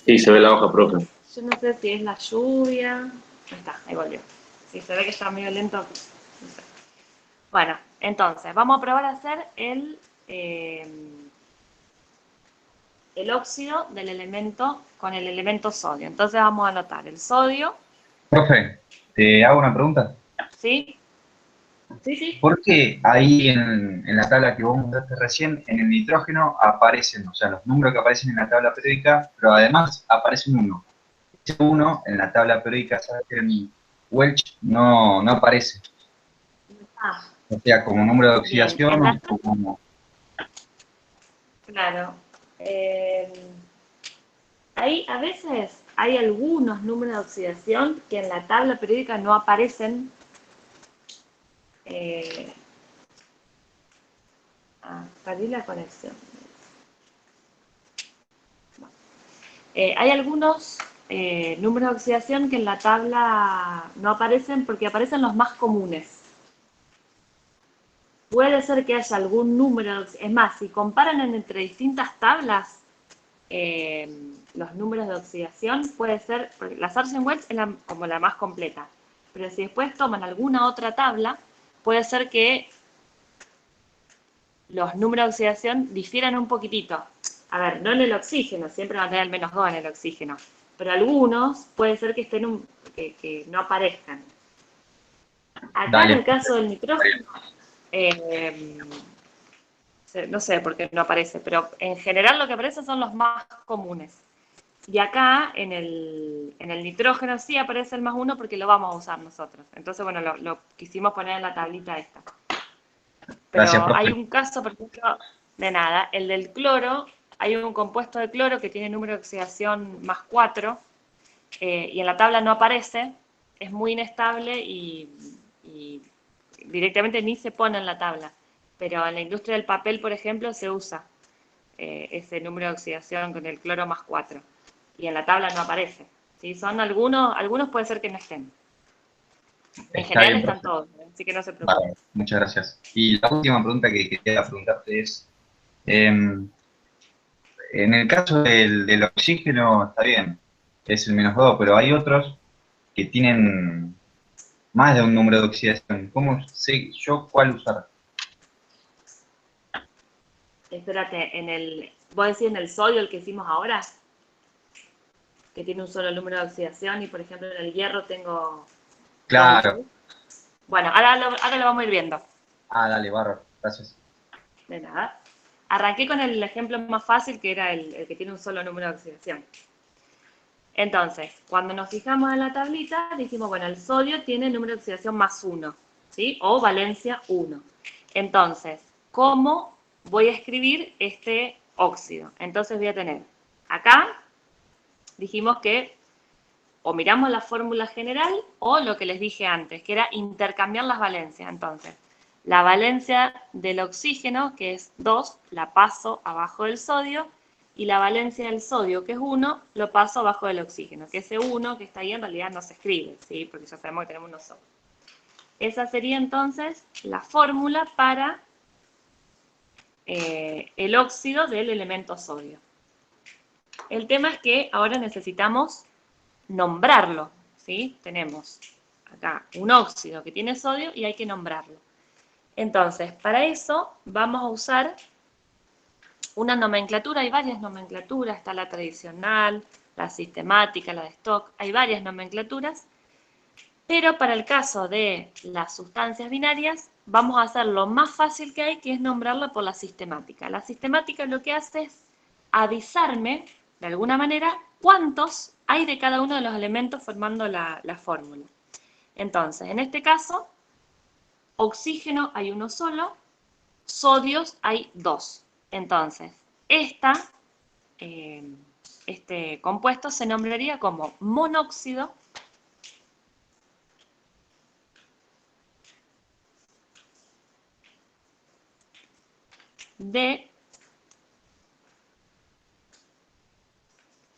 Sí, se ve la hoja, profe. Yo no sé si es la lluvia. Ahí está, ahí volvió. Sí, se ve que está medio lento. No sé. Bueno, entonces, vamos a probar a hacer el óxido del elemento con el elemento sodio. Entonces vamos a anotar el sodio. Profe, te hago una pregunta. ¿Sí? Sí, sí. ¿Por qué ahí en la tabla que vos mostraste recién, en el nitrógeno aparecen, o sea, los números que aparecen en la tabla periódica, pero además aparece un 1? Ese 1 en la tabla periódica, ¿sabes? En Welch no aparece. Ah, O sea, como número de bien. oxidación o como... Claro. Ahí a veces hay algunos números de oxidación que en la tabla periódica no aparecen. Perdí la conexión. Hay algunos números de oxidación que en la tabla no aparecen porque aparecen los más comunes. Puede ser que haya algún número, es más, si comparan entre distintas tablas los números de oxidación, puede ser, porque la Sargent Welch es como la más completa, pero si después toman alguna otra tabla, puede ser que los números de oxidación difieran un poquitito. A ver, no en el oxígeno, siempre va a tener el -2 en el oxígeno, pero algunos puede ser que estén que no aparezcan. Acá en el caso del nitrógeno, no sé por qué no aparece, pero en general lo que aparece son los más comunes. Y acá en el nitrógeno sí aparece el +1 porque lo vamos a usar nosotros. Entonces, bueno, lo quisimos poner en la tablita esta. Pero Gracias, profe. hay un caso, por ejemplo, de nada, el del cloro, hay un compuesto de cloro que tiene número de oxidación +4 y en la tabla no aparece, es muy inestable y directamente ni se pone en la tabla. Pero en la industria del papel, por ejemplo, se usa ese número de oxidación con el cloro +4 y en la tabla no aparece. ¿Sí? Son algunos puede ser que no estén. En general bien, están profe. todos, así que no se preocupen. Vale, muchas gracias. Y la última pregunta que quería preguntarte es, en el caso del oxígeno, está bien, es el -2, pero hay otros que tienen más de un número de oxidación. ¿Cómo sé yo cuál usar? Espérate, ¿vos decís en el sodio, el que hicimos ahora? Que tiene un solo número de oxidación y, por ejemplo, en el hierro tengo... Claro. Bueno, ahora lo vamos a ir viendo. Ah, dale, barro, gracias. De nada. Arranqué con el ejemplo más fácil, que era el que tiene un solo número de oxidación. Entonces, cuando nos fijamos en la tablita, dijimos, bueno, el sodio tiene número de oxidación +1, ¿sí? O valencia 1. Entonces, ¿cómo voy a escribir este óxido? Entonces voy a tener, acá, dijimos que o miramos la fórmula general o lo que les dije antes, que era intercambiar las valencias. Entonces, la valencia del oxígeno, que es 2, la paso abajo del sodio, y la valencia del sodio, que es 1, lo paso abajo del oxígeno, que ese 1 que está ahí en realidad no se escribe, ¿sí? Porque ya sabemos que tenemos uno solo. Esa sería entonces la fórmula para el óxido del elemento sodio. El tema es que ahora necesitamos nombrarlo, ¿sí? Tenemos acá un óxido que tiene sodio y hay que nombrarlo. Entonces, para eso vamos a usar una nomenclatura, hay varias nomenclaturas, está la tradicional, la sistemática, la de stock, hay varias nomenclaturas, pero para el caso de las sustancias binarias vamos a hacer lo más fácil que hay, que es nombrarla por la sistemática. La sistemática lo que hace es avisarme, de alguna manera, cuántos hay de cada uno de los elementos formando la fórmula. Entonces, en este caso, oxígeno hay uno solo, sodios hay 2. Entonces, este compuesto se nombraría como monóxido de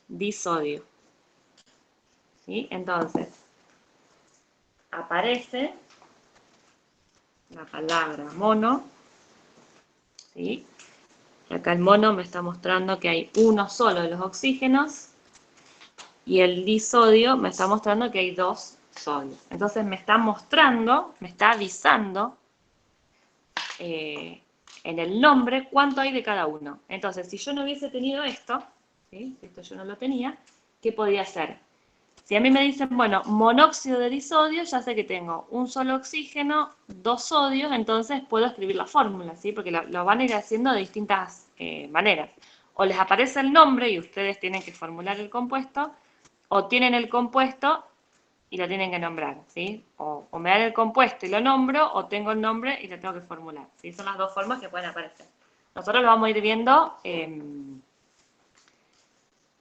disodio. ¿Sí? Entonces, aparece la palabra mono, ¿sí? Acá el mono me está mostrando que hay uno solo de los oxígenos y el disodio me está mostrando que hay 2 sodios. Entonces me está mostrando, me está avisando en el nombre cuánto hay de cada uno. Entonces, si yo no hubiese tenido esto, ¿sí? Esto yo no lo tenía, ¿qué podría ser? Si a mí me dicen, bueno, monóxido de disodio, ya sé que tengo un solo oxígeno, 2 sodios, entonces puedo escribir la fórmula, ¿sí? Porque lo van a ir haciendo de distintas maneras. O les aparece el nombre y ustedes tienen que formular el compuesto, o tienen el compuesto y lo tienen que nombrar, ¿sí? O me dan el compuesto y lo nombro, o tengo el nombre y lo tengo que formular, ¿sí? Son las dos formas que pueden aparecer. Nosotros lo vamos a ir viendo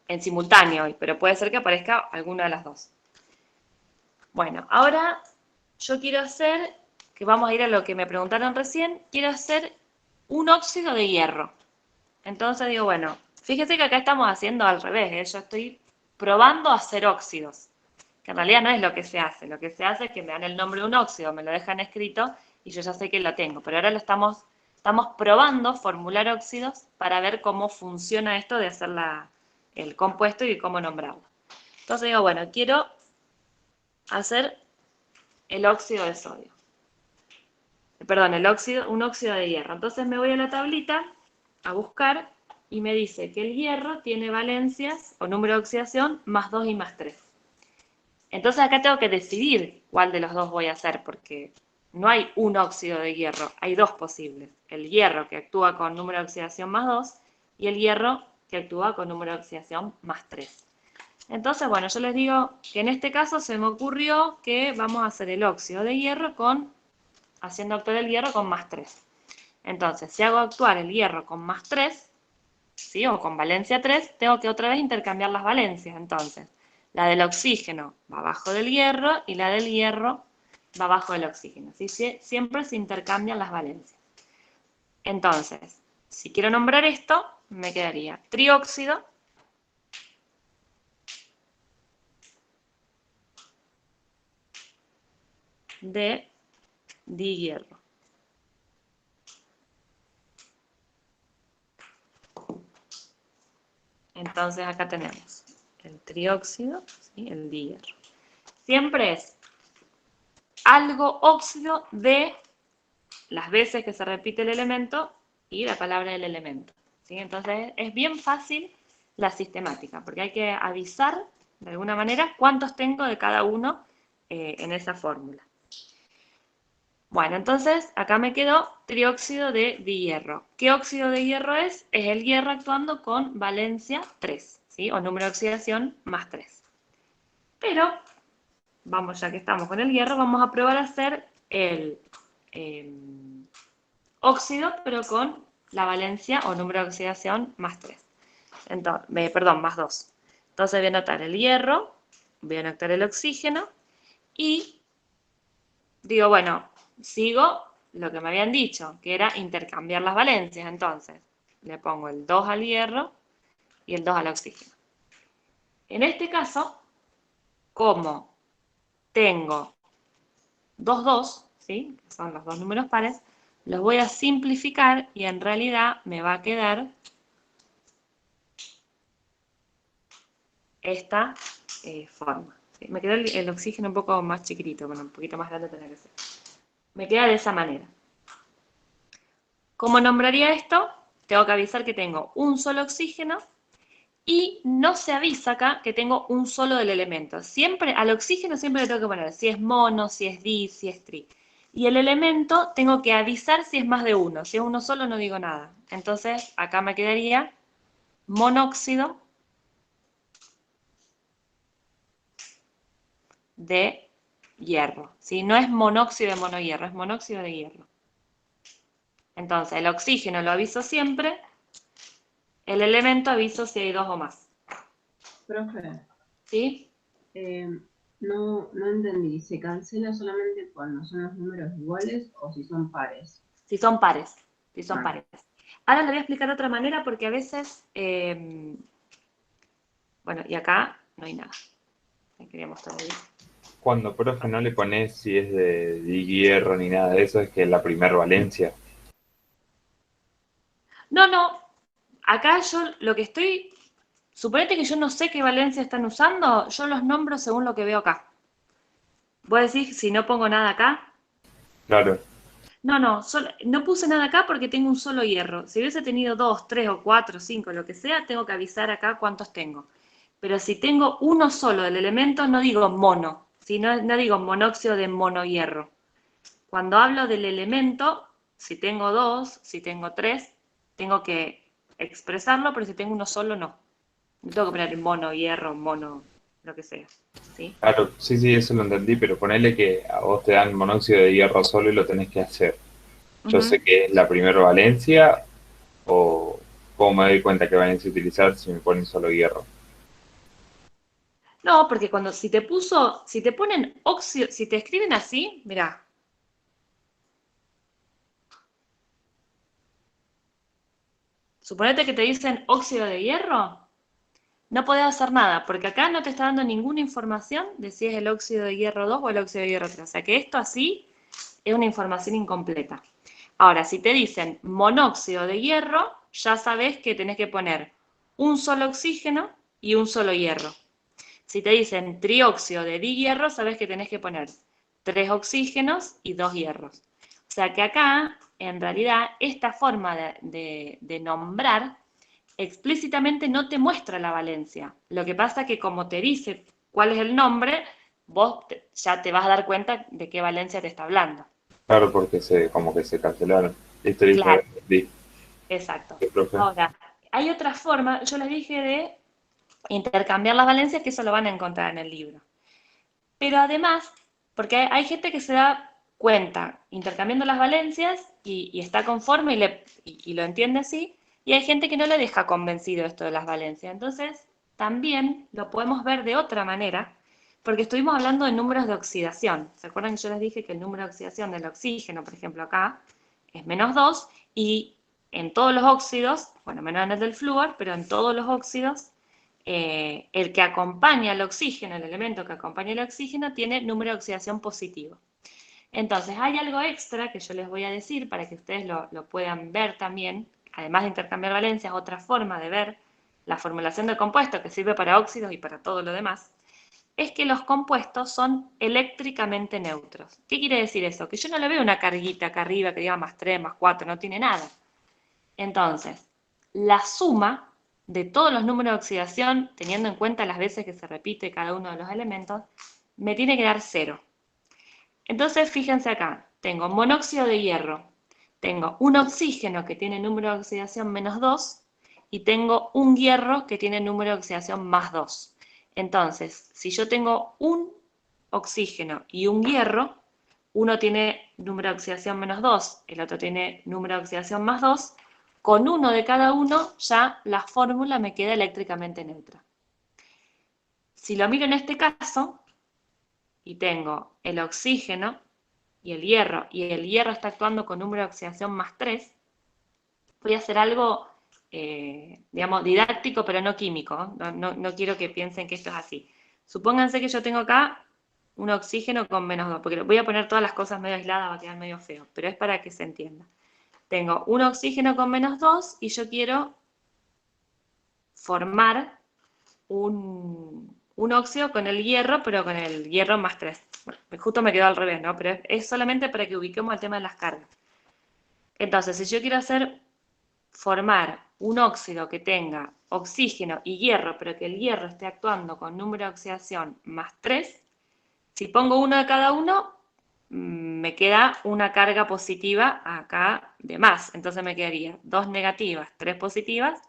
en simultáneo, pero puede ser que aparezca alguna de las dos. Bueno, ahora yo quiero hacer, que vamos a ir a lo que me preguntaron recién, quiero hacer un óxido de hierro. Entonces digo, bueno, fíjese que acá estamos haciendo al revés, yo estoy probando hacer óxidos, que en realidad no es lo que se hace. Lo que se hace es que me dan el nombre de un óxido, me lo dejan escrito y yo ya sé que lo tengo. Pero ahora estamos probando formular óxidos para ver cómo funciona esto de hacer el compuesto y cómo nombrarlo. Entonces digo, bueno, quiero hacer el óxido de sodio. Perdón, un óxido de hierro. Entonces me voy a la tablita a buscar y me dice que el hierro tiene valencias o número de oxidación más 2 y más 3. Entonces acá tengo que decidir cuál de los dos voy a hacer, porque no hay un óxido de hierro, hay dos posibles. El hierro que actúa con número de oxidación más 2 y el hierro que actúa con número de oxidación más 3. Entonces, bueno, yo les digo que en este caso se me ocurrió que vamos a hacer el óxido de hierro haciendo actuar el hierro con más 3. Entonces, si hago actuar el hierro con más 3, ¿sí? O con valencia 3, tengo que otra vez intercambiar las valencias. Entonces, la del oxígeno va abajo del hierro y la del hierro va abajo del oxígeno. ¿Sí? Siempre se intercambian las valencias. Entonces, si quiero nombrar esto, me quedaría trióxido de dihierro. Entonces acá tenemos el trióxido, ¿sí? El dihierro. Siempre es algo óxido de las veces que se repite el elemento y la palabra del elemento, ¿sí? Entonces es bien fácil la sistemática, porque hay que avisar de alguna manera cuántos tengo de cada uno en esa fórmula. Bueno, entonces acá me quedó trióxido de dihierro. ¿Qué óxido de hierro es? Es el hierro actuando con valencia 3, ¿sí? O número de oxidación más 3. Pero, vamos, ya que estamos con el hierro, vamos a probar a hacer el óxido, pero con la valencia o número de oxidación más 3. Entonces, perdón, más 2. Entonces voy a anotar el hierro, voy a anotar el oxígeno y digo, bueno, sigo lo que me habían dicho, que era intercambiar las valencias. Entonces, le pongo el 2 al hierro y el 2 al oxígeno. En este caso, como tengo 2, 2, ¿sí? Que son los dos números pares, los voy a simplificar y en realidad me va a quedar esta forma. ¿Sí? Me quedó el oxígeno un poco más chiquitito, bueno, un poquito más grande tendría que ser. Me queda de esa manera. ¿Cómo nombraría esto? Tengo que avisar que tengo un solo oxígeno y no se avisa acá que tengo un solo del elemento. Siempre, al oxígeno siempre le tengo que poner si es mono, si es di, si es tri. Y el elemento tengo que avisar si es más de uno. Si es uno solo no digo nada. Entonces acá me quedaría monóxido de hierro. ¿Sí? No es monóxido de monohierro, es monóxido de hierro. Entonces el oxígeno lo aviso siempre, el elemento aviso si hay dos o más. Profe, ¿Sí? no entendí. ¿Se cancela solamente cuando son los números iguales o si son pares? Si son pares. Si son pares. Ahora le voy a explicar de otra manera porque a veces... bueno, y acá no hay nada. Me quería mostrar ahí. Cuando, profe, no le pones si es de hierro ni nada de eso, es que es la primer valencia. No, no. Acá yo lo que estoy... Suponete que yo no sé qué valencia están usando, yo los nombro según lo que veo acá. ¿Vos decís si no pongo nada acá? Claro. No, no puse nada acá porque tengo un solo hierro. Si hubiese tenido 2, 3 o 4, 5, lo que sea, tengo que avisar acá cuántos tengo. Pero si tengo uno solo del elemento, no digo mono, sino no digo monóxido de monohierro. Cuando hablo del elemento, si tengo 2, si tengo 3, tengo que expresarlo, pero si tengo uno solo, no. No tengo que poner mono, hierro, mono, lo que sea. ¿Sí? Claro, sí, eso lo entendí, pero ponele que a vos te dan monóxido de hierro solo y lo tenés que hacer. Yo sé que es la primera valencia, o cómo me doy cuenta que valencia utilizar si me ponen solo hierro. No, porque si te ponen óxido, si te escriben así, mirá. Suponete que te dicen óxido de hierro. no podés hacer nada, porque acá no te está dando ninguna información de si es el óxido de hierro 2 o el óxido de hierro 3. O sea que esto así es una información incompleta. Ahora, si te dicen monóxido de hierro, ya sabes que tenés que poner un solo oxígeno y un solo hierro. Si te dicen trióxido de dihierro, sabes que tenés que poner 3 oxígenos y 2 hierros. O sea que acá, en realidad, esta forma de nombrar explícitamente no te muestra la valencia. Lo que pasa es que como te dice cuál es el nombre, vos ya te vas a dar cuenta de qué valencia te está hablando. Claro, porque como que se cancelaron. Listo, Claro. entendí. Exacto. Sí, profe. Ahora, hay otra forma, yo les dije de intercambiar las valencias, que eso lo van a encontrar en el libro. Pero además, porque hay gente que se da cuenta intercambiando las valencias y está conforme y lo entiende así, y hay gente que no le deja convencido esto de las valencias. Entonces, también lo podemos ver de otra manera, porque estuvimos hablando de números de oxidación. ¿Se acuerdan que yo les dije que el número de oxidación del oxígeno, por ejemplo, acá, es -2, y en todos los óxidos, bueno, menos en el del flúor, pero en todos los óxidos, el que acompaña al oxígeno, el elemento que acompaña al oxígeno, tiene número de oxidación positivo. Entonces, hay algo extra que yo les voy a decir para que ustedes lo puedan ver también, además de intercambiar valencias, otra forma de ver la formulación de compuestos que sirve para óxidos y para todo lo demás, es que los compuestos son eléctricamente neutros. ¿Qué quiere decir eso? Que yo no le veo una carguita acá arriba que diga +3, +4, no tiene nada. Entonces, la suma de todos los números de oxidación, teniendo en cuenta las veces que se repite cada uno de los elementos, me tiene que dar 0. Entonces, fíjense acá, tengo monóxido de hierro, tengo un oxígeno que tiene número de oxidación -2 y tengo un hierro que tiene número de oxidación +2. Entonces, si yo tengo un oxígeno y un hierro, uno tiene número de oxidación -2, el otro tiene número de oxidación +2, con uno de cada uno ya la fórmula me queda eléctricamente neutra. Si lo miro en este caso, y tengo el oxígeno y el hierro está actuando con número de oxidación +3, voy a hacer algo, digamos, didáctico, pero no químico. No quiero que piensen que esto es así. Supónganse que yo tengo acá un oxígeno con -2, porque voy a poner todas las cosas medio aisladas, va a quedar medio feo, pero es para que se entienda. Tengo un oxígeno con -2 y yo quiero formar un óxido con el hierro, pero con el hierro +3. Bueno, justo me quedó al revés, ¿no? Pero es solamente para que ubiquemos el tema de las cargas. Entonces, si yo quiero formar un óxido que tenga oxígeno y hierro, pero que el hierro esté actuando con número de oxidación +3, si pongo uno de cada uno, me queda una carga positiva acá de más. Entonces me quedaría 2 negativas, 3 positivas.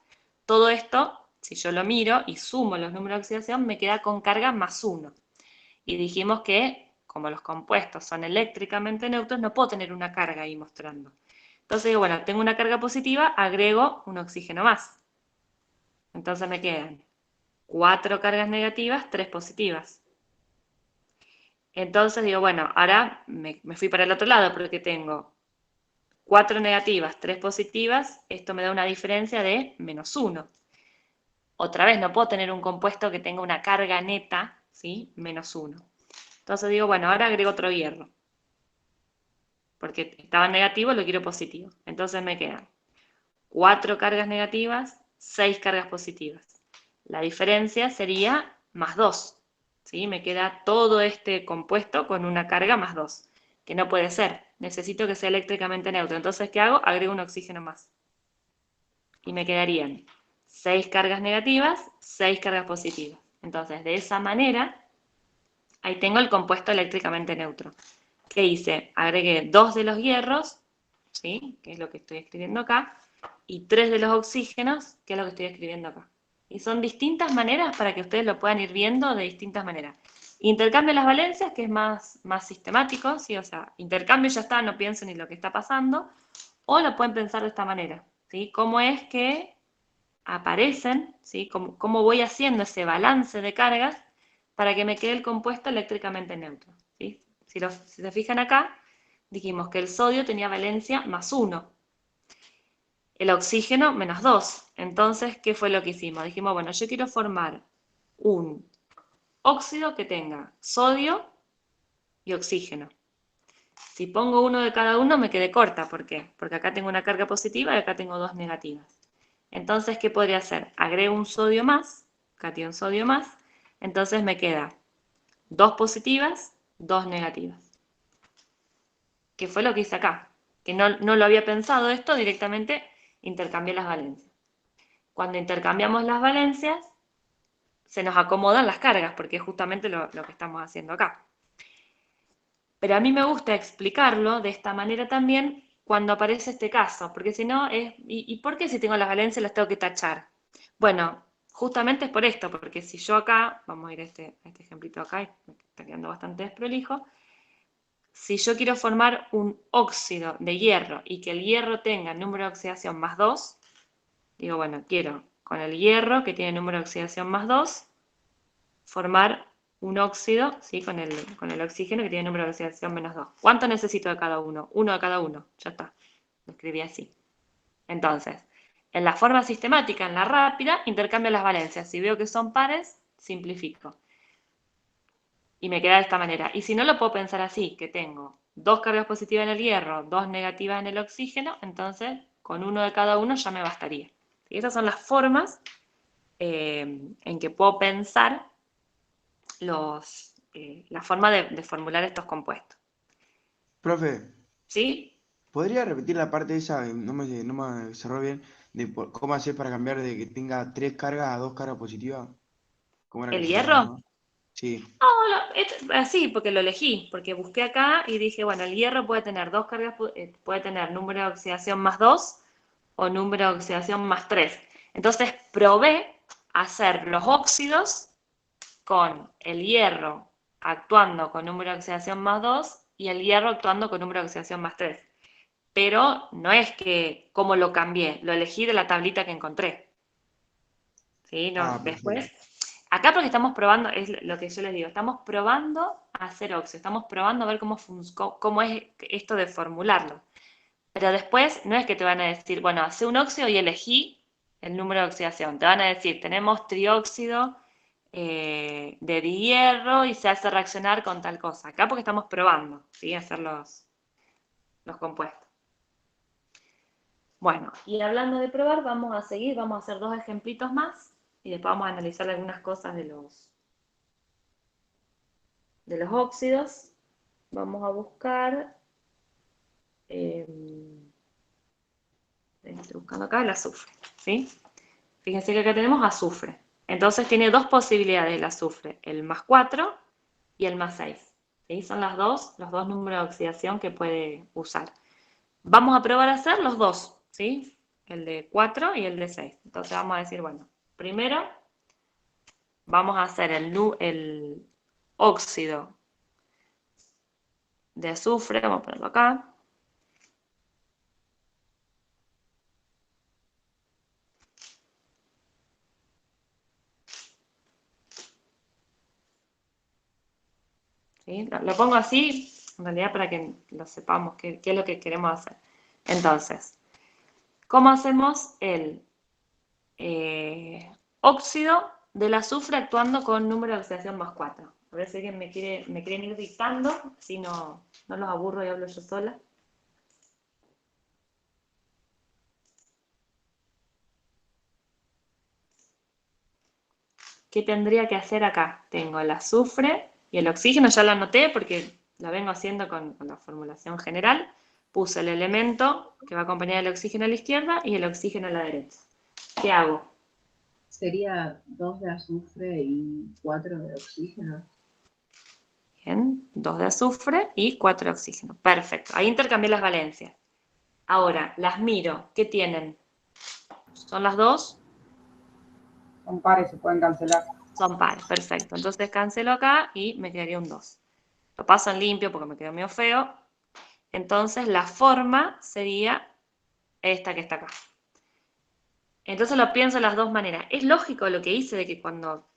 Todo esto, si yo lo miro y sumo los números de oxidación, me queda con carga +1. Y dijimos que, como los compuestos son eléctricamente neutros, no puedo tener una carga ahí mostrando. Entonces digo, bueno, tengo una carga positiva, agrego un oxígeno más. Entonces me quedan 4 cargas negativas, 3 positivas. Entonces digo, bueno, ahora me fui para el otro lado porque tengo 4 negativas, 3 positivas, esto me da una diferencia de -1. Otra vez, no puedo tener un compuesto que tenga una carga neta, ¿sí? -1. Entonces digo, bueno, ahora agrego otro hierro. Porque estaba negativo, lo quiero positivo. Entonces me quedan 4 cargas negativas, 6 cargas positivas. La diferencia sería +2. ¿Sí? Me queda todo este compuesto con una carga +2, que no puede ser. Necesito que sea eléctricamente neutro. Entonces, ¿qué hago? Agrego un oxígeno más. Y me quedarían 6 cargas negativas, 6 cargas positivas. Entonces, de esa manera, ahí tengo el compuesto eléctricamente neutro. ¿Qué hice? Agregué 2 de los hierros, ¿sí? Que es lo que estoy escribiendo acá, y 3 de los oxígenos, que es lo que estoy escribiendo acá. Y son distintas maneras para que ustedes lo puedan ir viendo de distintas maneras. Intercambio las valencias, que es más sistemático, ¿sí? O sea, intercambio y ya está, no pienso ni lo que está pasando, o lo pueden pensar de esta manera, ¿sí? ¿Cómo es que aparecen, ¿sí? ¿Cómo voy haciendo ese balance de cargas para que me quede el compuesto eléctricamente neutro? ¿Sí? Si se fijan acá, dijimos que el sodio tenía valencia +1. el oxígeno menos 2. Entonces, ¿qué fue lo que hicimos? Dijimos, bueno, yo quiero formar un óxido que tenga sodio y oxígeno. Si pongo uno de cada uno me quedé corta. ¿Por qué? Porque acá tengo una carga positiva y acá tengo dos negativas. Entonces, ¿qué podría hacer? Agrego un sodio más, catión sodio más, entonces me queda 2 positivas, 2 negativas. ¿Qué fue lo que hice acá? Que no lo había pensado esto, directamente intercambié las valencias. Cuando intercambiamos las valencias, se nos acomodan las cargas, porque es justamente lo que estamos haciendo acá. Pero a mí me gusta explicarlo de esta manera también cuando aparece este caso, porque si no es, ¿y por qué si tengo las valencias las tengo que tachar? Bueno, justamente es por esto, porque si yo acá, vamos a ir a este ejemplito acá, me está quedando bastante desprolijo, si yo quiero formar un óxido de hierro y que el hierro tenga número de oxidación más 2, digo, bueno, quiero con el hierro que tiene número de oxidación más 2, formar un óxido, ¿sí? con el oxígeno que tiene número de oxidación menos 2. ¿Cuánto necesito de cada uno? Uno de cada uno, ya está. Lo escribí así. Entonces, en la forma sistemática, en la rápida, intercambio las valencias. Si veo que son pares, simplifico. Y me queda de esta manera. Y si no, lo puedo pensar así, que tengo 2 cargas positivas en el hierro, 2 negativas en el oxígeno, entonces con uno de cada uno ya me bastaría. Y esas son las formas en que puedo pensar la forma de formular estos compuestos. Profe, ¿Sí? ¿podría repetir la parte esa? No me cerró bien. De cómo hacer para cambiar de que tenga 3 cargas a 2 cargas positivas. ¿Cómo era que ¿El se hierro? llamaba? Sí. No, así, porque lo elegí, porque busqué acá y dije, bueno, el hierro puede tener 2 cargas, puede tener número de oxidación más 2 o número de oxidación más 3. Entonces probé hacer los óxidos con el hierro actuando con número de oxidación más 2 y el hierro actuando con número de oxidación más 3. Pero no es que como lo cambié, lo elegí de la tablita que encontré. ¿Sí? No, después, acá porque estamos probando, es lo que yo les digo, estamos probando a hacer óxido, estamos probando a ver cómo es esto de formularlo. Pero después no es que te van a decir, bueno, hace un óxido y elegí el número de oxidación. Te van a decir, tenemos trióxido de dihierro y se hace reaccionar con tal cosa. Acá porque estamos probando, ¿sí? Hacer los compuestos. Bueno, y hablando de probar, vamos a seguir, vamos a hacer 2 ejemplitos más y después vamos a analizar algunas cosas de los óxidos. Vamos a buscar, estoy buscando acá el azufre, ¿sí? Fíjense que acá tenemos azufre. Entonces tiene 2 posibilidades el azufre, el más 4 y el más 6. ¿Sí? Son los dos números de oxidación que puede usar. Vamos a probar a hacer los dos, ¿sí? El de 4 y el de 6. Entonces vamos a decir, bueno, primero vamos a hacer el óxido de azufre, vamos a ponerlo acá. ¿Sí? Lo pongo así, en realidad para que lo sepamos qué es lo que queremos hacer. Entonces, ¿cómo hacemos el óxido del azufre actuando con número de oxidación más 4? A ver si alguien me quieren ir dictando, así no los aburro y hablo yo sola. ¿Qué tendría que hacer acá? Tengo el azufre y el oxígeno, ya lo anoté porque lo vengo haciendo con la formulación general. Puse el elemento que va a acompañar el oxígeno a la izquierda y el oxígeno a la derecha. ¿Qué hago? Sería 2 de azufre y 4 de oxígeno. Bien, 2 de azufre y 4 de oxígeno. Perfecto, ahí intercambié las valencias. Ahora, las miro. ¿Qué tienen? ¿Son las 2? Son pares, se pueden cancelar. Son pares, perfecto. Entonces cancelo acá y me quedaría un 2. Lo paso en limpio porque me quedó medio feo. Entonces la forma sería esta que está acá. Entonces lo pienso de las dos maneras. ¿Es lógico lo que hice de que cuando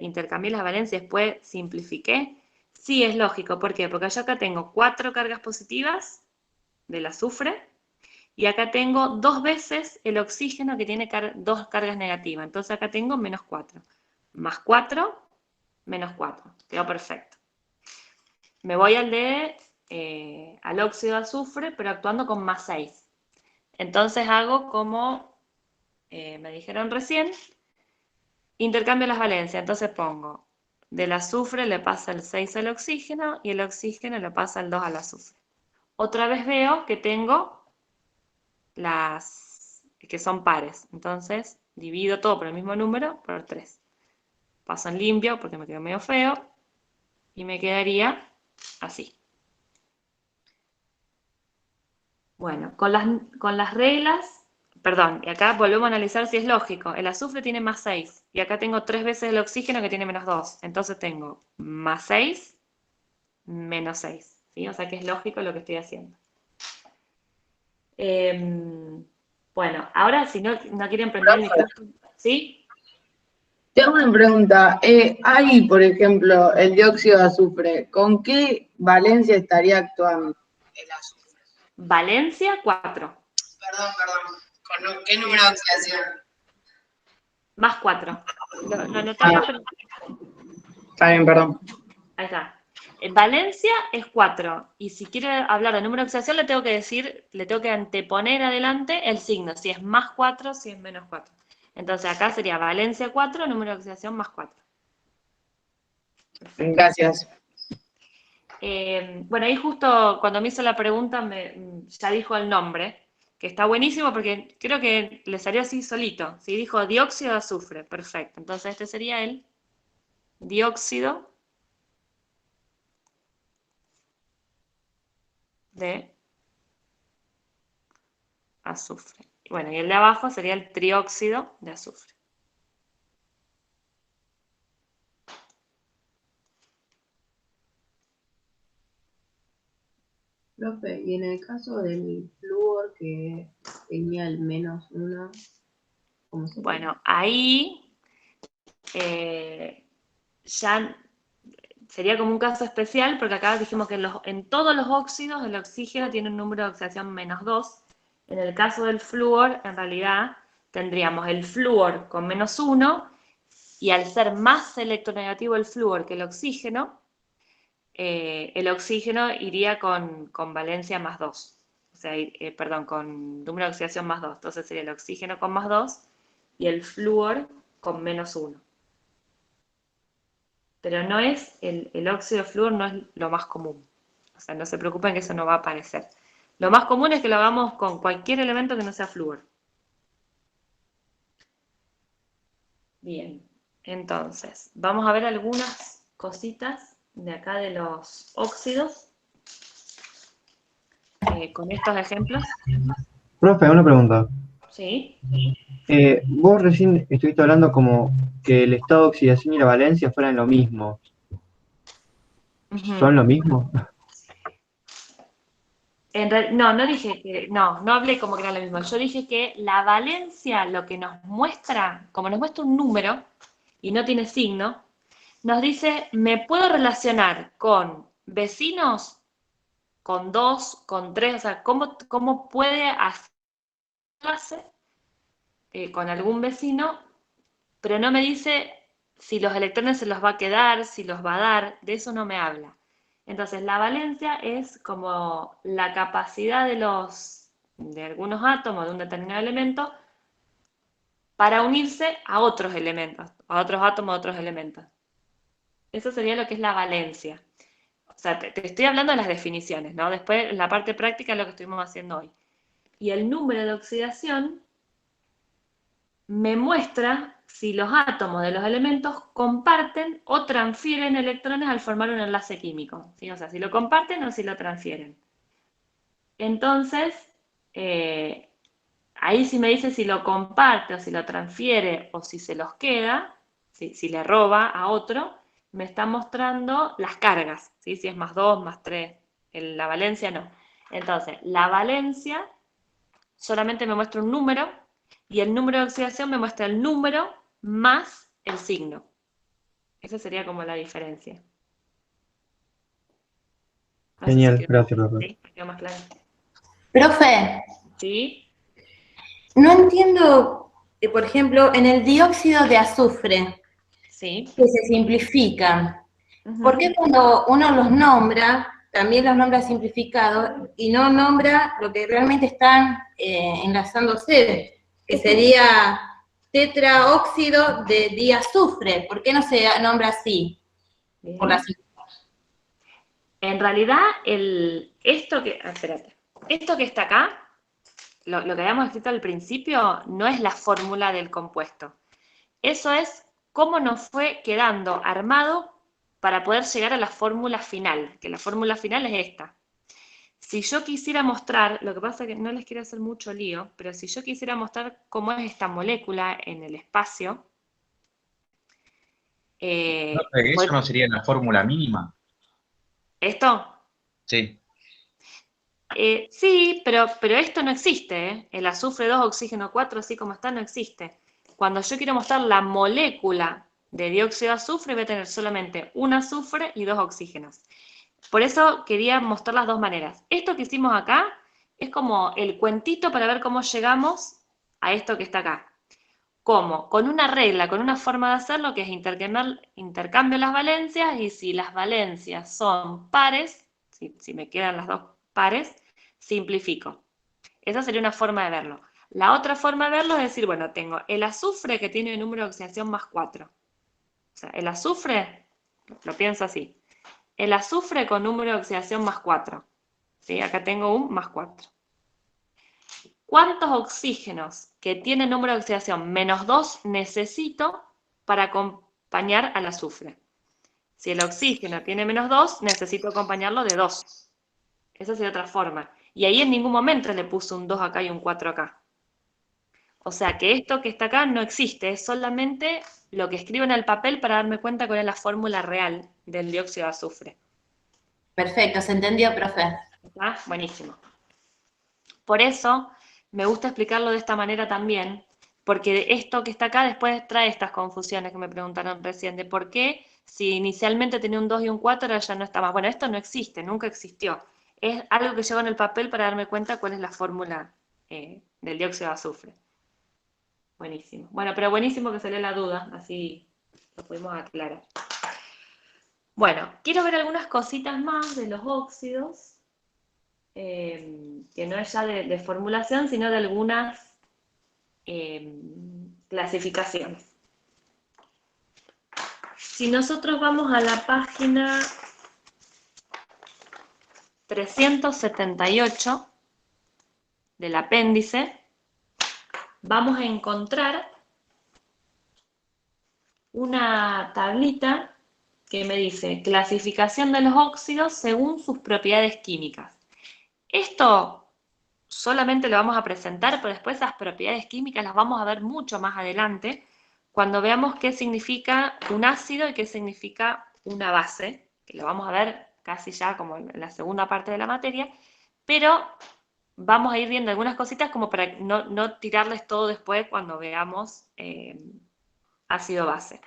intercambié las valencias después simplifiqué? Sí, es lógico. ¿Por qué? Porque yo acá tengo 4 cargas positivas del azufre Y acá tengo 2 veces el oxígeno que tiene 2 cargas negativas. Entonces acá tengo menos 4. Más 4, menos 4. Quedó perfecto. Me voy al óxido de azufre, pero actuando con más 6. Entonces hago como me dijeron recién, intercambio las valencias. Entonces pongo, del azufre le pasa el 6 al oxígeno y el oxígeno le pasa el 2 al azufre. Otra vez veo que tengo que son pares. Entonces divido todo por el mismo número por 3. Paso en limpio porque me quedó medio feo y me quedaría así. Bueno, con las reglas, perdón, y acá volvemos a analizar si es lógico. El azufre tiene más 6 y acá tengo 3 veces el oxígeno que tiene menos 2. Entonces tengo más 6, menos 6. ¿Sí? O sea que es lógico lo que estoy haciendo. Bueno, ahora si no quieren prender el micrófono, ¿sí? Te hago una pregunta. Hay, por ejemplo, el dióxido de azufre. ¿Con qué valencia estaría actuando el azufre? Valencia 4. Perdón. ¿Con qué número de oxidación? Más 4. Lo anoté acá, pero... Está bien, perdón. Ahí está. Valencia es 4. Y si quiere hablar de número de oxidación, le tengo que anteponer adelante el signo. Si es más 4, si es menos 4. Entonces acá sería Valencia 4, número de oxidación más 4. Perfecto. Gracias. Bueno, ahí justo cuando me hizo la pregunta ya dijo el nombre, que está buenísimo porque creo que le salió así solito. ¿Sí? Dijo dióxido de azufre, perfecto. Entonces este sería el dióxido de azufre. Bueno, y el de abajo sería el trióxido de azufre. Profe, y en el caso del flúor que tenía el -1, ¿cómo se Bueno, ahí ya sería como un caso especial, porque acá dijimos que en todos los óxidos el oxígeno tiene un número de oxidación -2. En el caso del flúor, en realidad, tendríamos el flúor con -1, y al ser más electronegativo el flúor que el oxígeno iría con valencia +2. O sea, perdón, con número de oxidación +2. Entonces sería el oxígeno con +2 y el flúor con -1. Pero no es, el óxido de flúor no es lo más común. O sea, no se preocupen que eso no va a aparecer. Lo más común es que lo hagamos con cualquier elemento que no sea flúor. Bien, entonces, vamos a ver algunas cositas de acá de los óxidos. Con estos ejemplos. Profe, una pregunta. Sí. Vos recién estuviste hablando como que el estado de oxidación y la valencia fueran lo mismo. ¿Son lo mismo? No dije que, no hablé como que era lo mismo. Yo dije que la valencia lo que nos muestra, como nos muestra un número y no tiene signo, nos dice, me puedo relacionar con vecinos, con 2, con 3, o sea, cómo puede hacerse con algún vecino, pero no me dice si los electrones se los va a quedar, si los va a dar, de eso no me habla. Entonces, la valencia es como la capacidad de algunos átomos de un determinado elemento para unirse a otros elementos, a otros átomos de otros elementos. Eso sería lo que es la valencia. O sea, te estoy hablando de las definiciones, ¿no? Después, en la parte práctica es lo que estuvimos haciendo hoy. Y el número de oxidación me muestra si los átomos de los elementos comparten o transfieren electrones al formar un enlace químico, ¿sí? O sea, si lo comparten o si lo transfieren. Entonces, ahí sí me dice si lo comparte o si lo transfiere o si se los queda, si le roba a otro, me está mostrando las cargas, ¿sí? Si es +2, +3, la valencia no. Entonces, la valencia solamente me muestra un número, y el número de oxidación me muestra el número más el signo. Esa sería como la diferencia. Genial, gracias, profe. ¿Sí? ¿Me quedó más claro? Profe, ¿Sí? No entiendo, por ejemplo, en el dióxido de azufre, Sí. que se simplifican. Ujú. ¿Por qué cuando uno los nombra, también los nombra simplificados y no nombra lo que realmente están enlazándose, que sería tetraóxido de diazufre? ¿Por qué no se nombra así? Bien. Por la En realidad, esto que está acá, lo que habíamos escrito al principio, no es la fórmula del compuesto. Eso es cómo nos fue quedando armado para poder llegar a la fórmula final, que la fórmula final es esta. Si yo quisiera mostrar, lo que pasa es que no les quiero hacer mucho lío, pero si yo quisiera mostrar cómo es esta molécula en el espacio, ¿Eso no sería una fórmula mínima? ¿esto? Sí. Sí, pero esto no existe, ¿eh? El azufre 2, oxígeno 4, así como está, no existe. Cuando yo quiero mostrar la molécula de dióxido de azufre, voy a tener solamente un azufre y 2 oxígenos. Por eso quería mostrar las dos maneras. Esto que hicimos acá es como el cuentito para ver cómo llegamos a esto que está acá. ¿Cómo? Con una regla, con una forma de hacerlo, que es intercambio las valencias, y si las valencias son pares, si me quedan las dos pares, simplifico. Esa sería una forma de verlo. La otra forma de verlo es decir, bueno, tengo el azufre que tiene número de oxidación más 4. O sea, el azufre, lo pienso así, el azufre con número de oxidación más 4. ¿Sí? Acá tengo un más 4. ¿Cuántos oxígenos que tiene número de oxidación menos 2 necesito para acompañar al azufre? Si el oxígeno tiene menos 2, necesito acompañarlo de 2. Esa sería otra forma. Y ahí en ningún momento le puse un 2 acá y un 4 acá. O sea que esto que está acá no existe, es solamente lo que escribo en el papel para darme cuenta cuál es la fórmula real del dióxido de azufre. Perfecto, se entendió, profe. ¿Está? Buenísimo. Por eso me gusta explicarlo de esta manera también, porque esto que está acá después trae estas confusiones que me preguntaron recién, de por qué si inicialmente tenía un 2 y un 4 ahora ya no está más. Bueno, esto no existe, nunca existió. Es algo que llevo en el papel para darme cuenta cuál es la fórmula del dióxido de azufre. Buenísimo. Bueno, pero buenísimo que salió la duda, así lo pudimos aclarar. Bueno, quiero ver algunas cositas más de los óxidos. Que no es ya de formulación, sino de algunas clasificaciones. Si nosotros vamos a la página 378 del apéndice, vamos a encontrar una tablita que me dice clasificación de los óxidos según sus propiedades químicas. Esto solamente lo vamos a presentar, pero después esas propiedades químicas las vamos a ver mucho más adelante cuando veamos qué significa un ácido y qué significa una base, que lo vamos a ver casi ya como en la segunda parte de la materia, pero vamos a ir viendo algunas cositas como para no tirarles todo después cuando veamos ácido-base.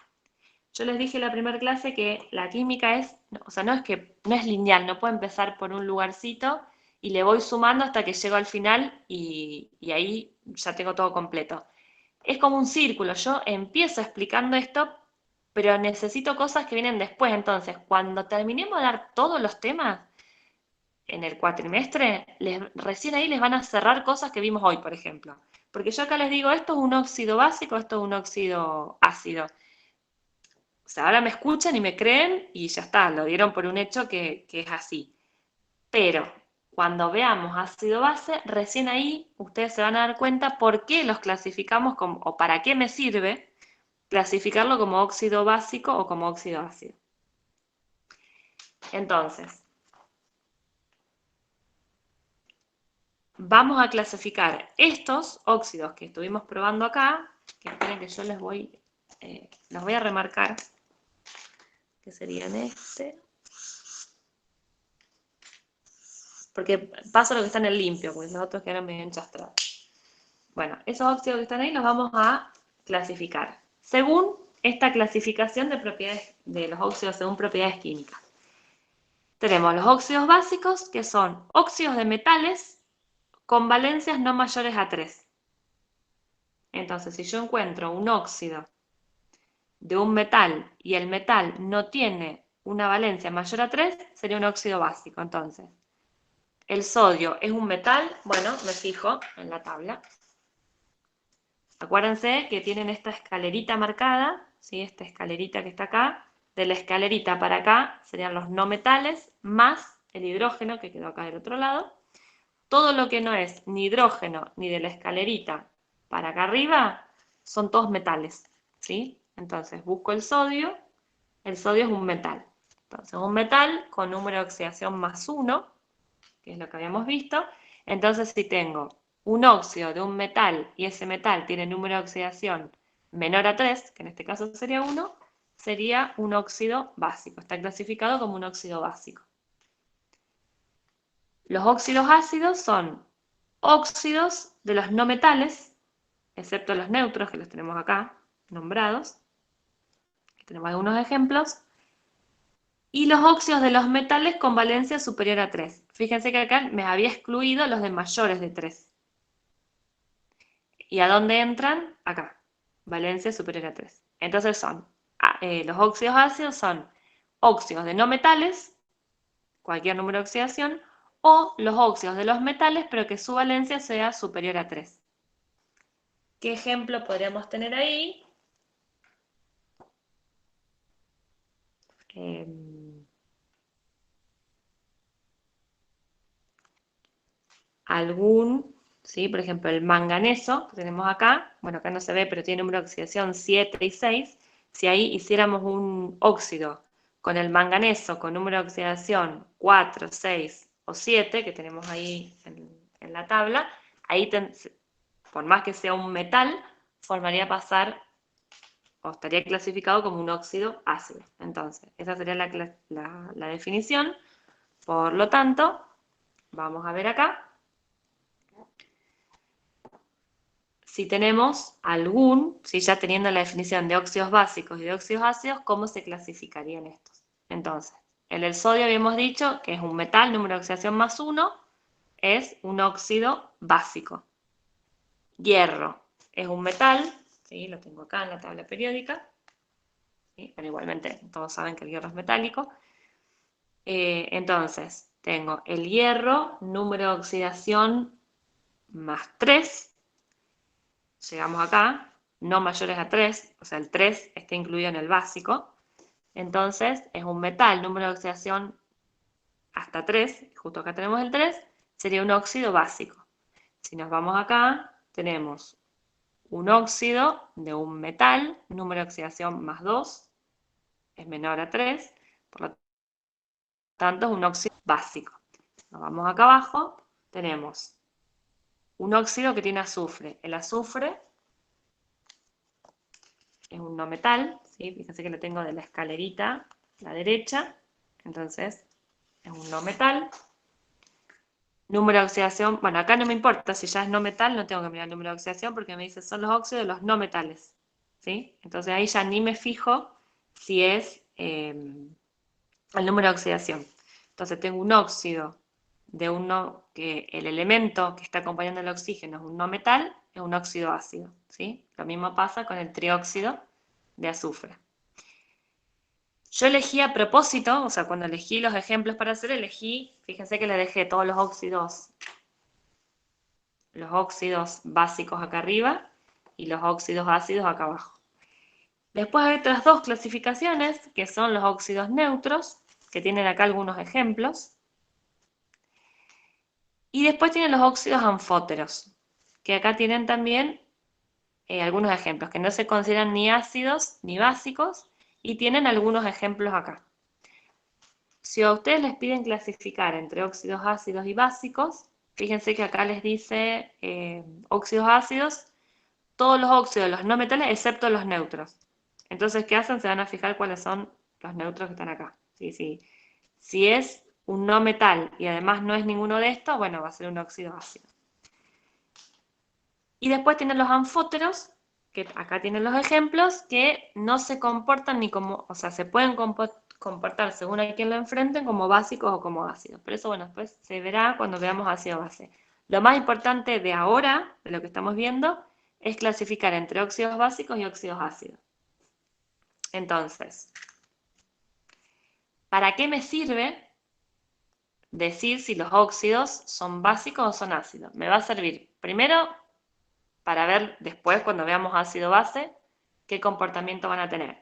Yo les dije en la primera clase que la química no es lineal, no puedo empezar por un lugarcito y le voy sumando hasta que llego al final y ahí ya tengo todo completo. Es como un círculo, yo empiezo explicando esto, pero necesito cosas que vienen después. Entonces, cuando terminemos de dar todos los temas en el cuatrimestre, recién ahí les van a cerrar cosas que vimos hoy, por ejemplo. Porque yo acá les digo, esto es un óxido básico, esto es un óxido ácido. O sea, ahora me escuchan y me creen y ya está, lo dieron por un hecho que es así. Pero cuando veamos ácido-base, recién ahí ustedes se van a dar cuenta por qué los clasificamos como, o para qué me sirve clasificarlo como óxido básico o como óxido ácido. Entonces, vamos a clasificar estos óxidos que estuvimos probando acá, que esperen que yo los voy a remarcar, que serían porque paso lo que está en el limpio, porque los otros quedaron medio enchastrados. Bueno, esos óxidos que están ahí los vamos a clasificar según esta clasificación de propiedades de los óxidos según propiedades químicas. Tenemos los óxidos básicos, que son óxidos de metales con valencias no mayores a 3. Entonces, si yo encuentro un óxido de un metal y el metal no tiene una valencia mayor a 3, sería un óxido básico. Entonces, el sodio es un metal, bueno, me fijo en la tabla. Acuérdense que tienen esta escalerita marcada, ¿sí? Esta escalerita que está acá. De la escalerita para acá serían los no metales más el hidrógeno que quedó acá del otro lado. Todo lo que no es ni hidrógeno ni de la escalerita para acá arriba son todos metales, ¿sí? Entonces busco el sodio es un metal. Entonces un metal con número de oxidación más 1, que es lo que habíamos visto. Entonces si tengo un óxido de un metal y ese metal tiene número de oxidación menor a 3, que en este caso sería 1, sería un óxido básico. Está clasificado como un óxido básico. Los óxidos ácidos son óxidos de los no metales, excepto los neutros, que los tenemos acá nombrados. Aquí tenemos algunos ejemplos. Y los óxidos de los metales con valencia superior a 3. Fíjense que acá me había excluido los de mayores de 3. ¿Y a dónde entran? Acá. Valencia superior a 3. Entonces los óxidos ácidos son óxidos de no metales, cualquier número de oxidación, o los óxidos de los metales, pero que su valencia sea superior a 3. ¿Qué ejemplo podríamos tener ahí? ¿Sí? Por ejemplo, el manganeso que tenemos acá, bueno, acá no se ve, pero tiene número de oxidación 7 y 6. Si ahí hiciéramos un óxido con el manganeso con número de oxidación 4, 6 o 7, que tenemos ahí en la tabla, ahí por más que sea un metal, formaría pasar o estaría clasificado como un óxido ácido. Entonces, esa sería la definición. Por lo tanto, vamos a ver acá. Si tenemos si ya teniendo la definición de óxidos básicos y de óxidos ácidos, ¿cómo se clasificarían estos? Entonces, el sodio habíamos dicho que es un metal, número de oxidación más 1, es un óxido básico. Hierro es un metal, ¿sí? Lo tengo acá en la tabla periódica, ¿sí? Pero igualmente todos saben que el hierro es metálico. Entonces, tengo el hierro, número de oxidación más 3. Llegamos acá, no mayores a 3, o sea, el 3 está incluido en el básico. Entonces, es un metal, número de oxidación hasta 3, justo acá tenemos el 3, sería un óxido básico. Si nos vamos acá, tenemos un óxido de un metal, número de oxidación más 2, es menor a 3, por lo tanto es un óxido básico. Nos vamos acá abajo, tenemos un óxido que tiene azufre. El azufre es un no metal, ¿sí? Fíjense que lo tengo de la escalerita a la derecha, entonces es un no metal. Número de oxidación, bueno, acá no me importa, si ya es no metal no tengo que mirar el número de oxidación porque me dice son los óxidos de los no metales, ¿sí? Entonces ahí ya ni me fijo si es el número de oxidación. Entonces tengo un óxido de que el elemento que está acompañando el oxígeno es un no metal, es un óxido ácido, ¿sí? Lo mismo pasa con el trióxido de azufre. Yo elegí a propósito, o sea, cuando elegí los ejemplos para hacer, fíjense que le dejé todos los óxidos básicos acá arriba y los óxidos ácidos acá abajo. Después hay otras dos clasificaciones, que son los óxidos neutros, que tienen acá algunos ejemplos. Y después tienen los óxidos anfóteros, que acá tienen también algunos ejemplos, que no se consideran ni ácidos ni básicos, y tienen algunos ejemplos acá. Si a ustedes les piden clasificar entre óxidos ácidos y básicos, fíjense que acá les dice óxidos ácidos, todos los óxidos de los no metales, excepto los neutros. Entonces, ¿qué hacen? Se van a fijar cuáles son los neutros que están acá. Si es un no metal y además no es ninguno de estos, bueno, va a ser un óxido ácido. Y después tienen los anfóteros, que acá tienen los ejemplos, que no se comportan ni como, o sea, se pueden comportar según a quien lo enfrenten como básicos o como ácidos. Pero eso, bueno, después se verá cuando veamos ácido-base. Lo más importante de ahora, de lo que estamos viendo, es clasificar entre óxidos básicos y óxidos ácidos. Entonces, ¿para qué me sirve decir si los óxidos son básicos o son ácidos? Me va a servir primero para ver después, cuando veamos ácido-base, qué comportamiento van a tener.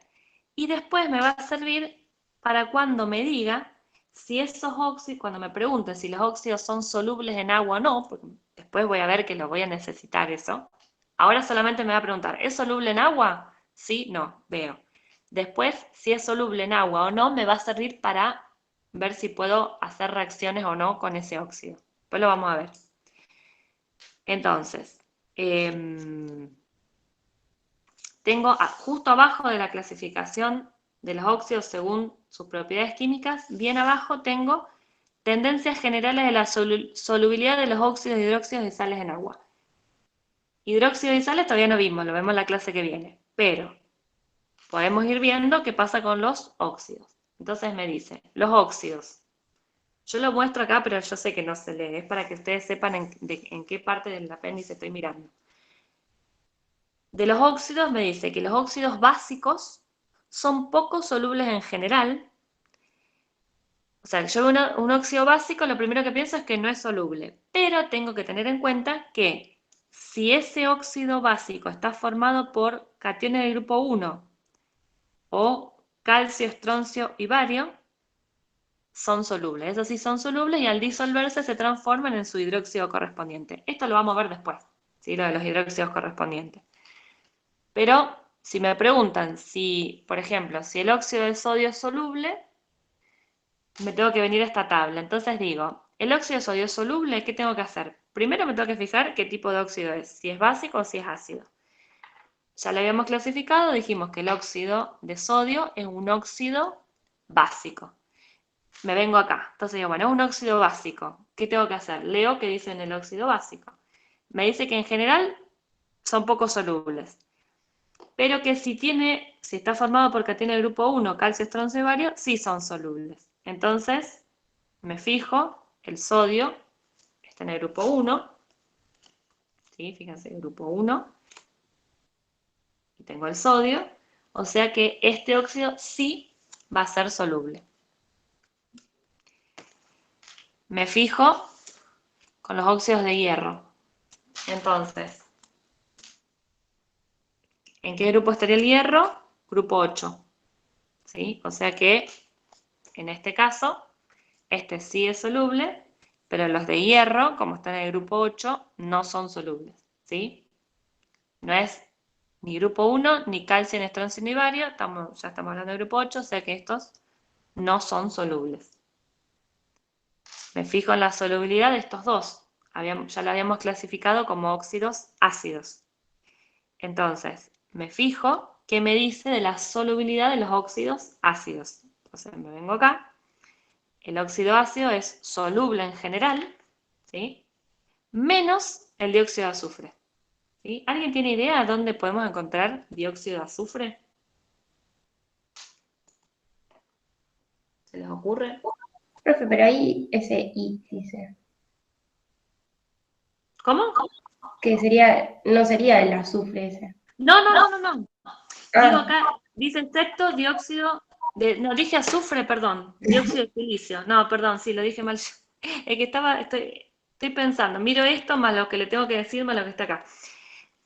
Y después me va a servir para cuando me diga si esos óxidos, cuando me pregunte si los óxidos son solubles en agua o no, porque después voy a ver que lo voy a necesitar eso. Ahora solamente me va a preguntar, ¿es soluble en agua? Sí, no, veo. Después, si es soluble en agua o no, me va a servir para ver si puedo hacer reacciones o no con ese óxido. Después lo vamos a ver. Entonces, tengo justo abajo de la clasificación de los óxidos según sus propiedades químicas, bien abajo tengo tendencias generales de la solubilidad de los óxidos, hidróxidos y sales en agua. Hidróxidos y sales todavía no vimos, lo vemos en la clase que viene, pero podemos ir viendo qué pasa con los óxidos. Entonces me dice, los óxidos. Yo lo muestro acá, pero yo sé que no se lee, es para que ustedes sepan en qué parte del apéndice estoy mirando. De los óxidos me dice que los óxidos básicos son poco solubles en general. O sea, yo veo un óxido básico, lo primero que pienso es que no es soluble, pero tengo que tener en cuenta que si ese óxido básico está formado por cationes del grupo 1 o calcio, estroncio y bario, son solubles. Esos sí son solubles y al disolverse se transforman en su hidróxido correspondiente. Esto lo vamos a ver después, ¿sí? Lo de los hidróxidos correspondientes. Pero si me preguntan si, por ejemplo, si el óxido de sodio es soluble, me tengo que venir a esta tabla. Entonces digo, el óxido de sodio es soluble, ¿qué tengo que hacer? Primero me tengo que fijar qué tipo de óxido es, si es básico o si es ácido. Ya lo habíamos clasificado, dijimos que el óxido de sodio es un óxido básico. Me vengo acá, entonces digo, bueno, es un óxido básico. ¿Qué tengo que hacer? Leo qué dice en el óxido básico. Me dice que en general son poco solubles, pero que si está formado por cationes del grupo 1, calcio, estroncio y bario, sí son solubles. Entonces, me fijo, el sodio está en el grupo 1, ¿sí? Fíjense, el grupo 1, y tengo el sodio, o sea que este óxido sí va a ser soluble. Me fijo con los óxidos de hierro. Entonces, ¿en qué grupo estaría el hierro? Grupo 8, ¿sí? O sea que, en este caso, este sí es soluble, pero los de hierro, como están en el grupo 8, no son solubles, ¿sí? No es ni grupo 1, ni calcio, ni estroncio, ni bario, ya estamos hablando del grupo 8, o sea que estos no son solubles. Me fijo en la solubilidad de estos dos, ya lo habíamos clasificado como óxidos ácidos. Entonces, me fijo qué me dice de la solubilidad de los óxidos ácidos. Entonces me vengo acá. El óxido ácido es soluble en general, ¿sí? Menos el dióxido de azufre, ¿sí? ¿Alguien tiene idea de dónde podemos encontrar dióxido de azufre? ¿Se les ocurre? Profe, pero ahí ese I dice. ¿Cómo? Que sería, no sería el azufre ese. No. Ah. Digo acá, dice excepto dióxido de, no, dije azufre, perdón, dióxido de silicio. No, perdón, sí, lo dije mal. Es que estoy pensando, miro esto más lo que le tengo que decir más lo que está acá.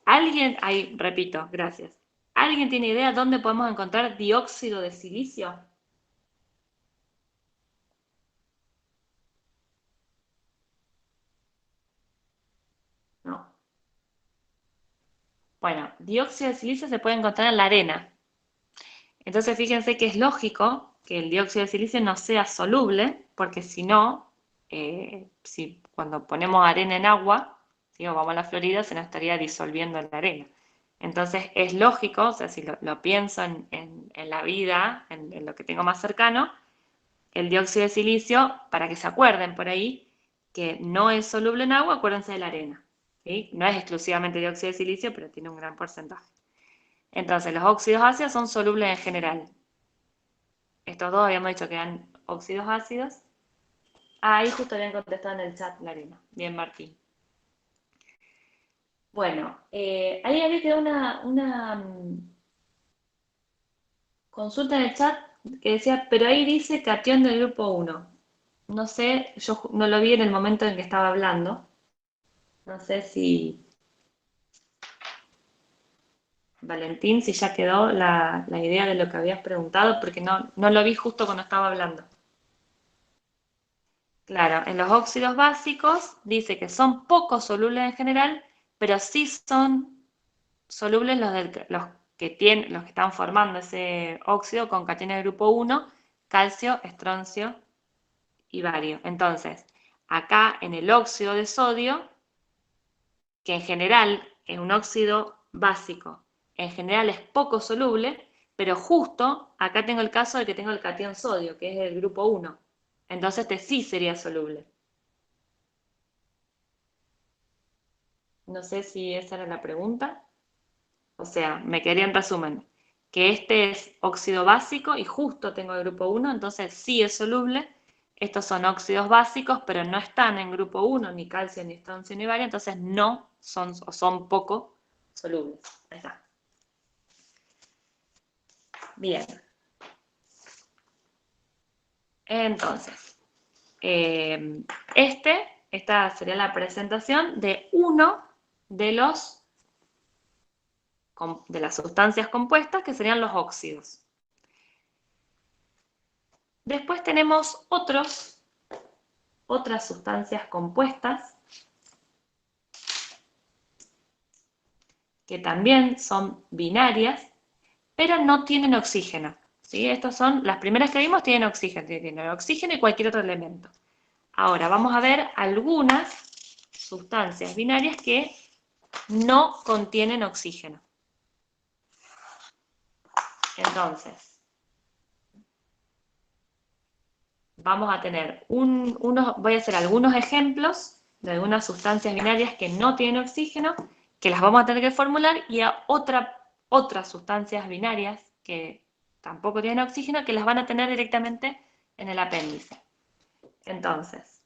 ¿Alguien, ahí, repito, gracias. ¿Alguien tiene idea dónde podemos encontrar dióxido de silicio? No. Bueno, dióxido de silicio se puede encontrar en la arena. Entonces fíjense que es lógico que el dióxido de silicio no sea soluble, porque si no, cuando ponemos arena en agua, ¿sí? O vamos a la Florida, se nos estaría disolviendo en la arena. Entonces es lógico, o sea, si lo pienso en la vida, en lo que tengo más cercano, el dióxido de silicio, para que se acuerden por ahí, que no es soluble en agua, acuérdense de la arena, ¿sí? No es exclusivamente dióxido de silicio, pero tiene un gran porcentaje. Entonces, los óxidos ácidos son solubles en general. Estos dos habíamos dicho que eran óxidos ácidos. Ahí justo habían contestado en el chat la arena. Bien, Martín. Bueno, ahí había quedado una consulta en el chat que decía, pero ahí dice catión del grupo 1. No sé, yo no lo vi en el momento en que estaba hablando. No sé si Valentín, si ya quedó la idea de lo que habías preguntado, porque no lo vi justo cuando estaba hablando. Claro, en los óxidos básicos dice que son poco solubles en general, pero sí son solubles los que están formando ese óxido con cationes de grupo 1, calcio, estroncio y bario. Entonces, acá en el óxido de sodio, que en general es un óxido básico, en general es poco soluble, pero justo acá tengo el caso de que tengo el catión sodio, que es del grupo 1. Entonces este sí sería soluble. No sé si esa era la pregunta. O sea, me quedaría en resumen, que este es óxido básico y justo tengo el grupo 1, entonces sí es soluble. Estos son óxidos básicos, pero no están en grupo 1, ni calcio, ni estroncio, ni bario, entonces no son, o son poco solubles. Ahí está. Bien. Entonces, esta sería la presentación de uno de las sustancias compuestas, que serían los óxidos. Después tenemos otras sustancias compuestas que también son binarias, pero no tienen oxígeno. ¿Sí? Estas son, las primeras que vimos tienen oxígeno y cualquier otro elemento. Ahora vamos a ver algunas sustancias binarias que no contienen oxígeno. Entonces, vamos a tener voy a hacer algunos ejemplos de algunas sustancias binarias que no tienen oxígeno, que las vamos a tener que formular, y a otras sustancias binarias que tampoco tienen oxígeno, que las van a tener directamente en el apéndice. Entonces,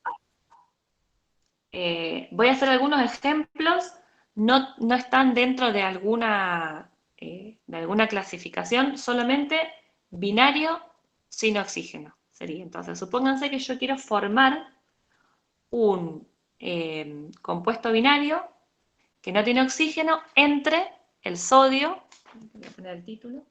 voy a hacer algunos ejemplos, no están dentro de alguna clasificación, solamente binario sin oxígeno sería. Entonces, supónganse que yo quiero formar un compuesto binario que no tiene oxígeno entre el sodio, voy a poner el título,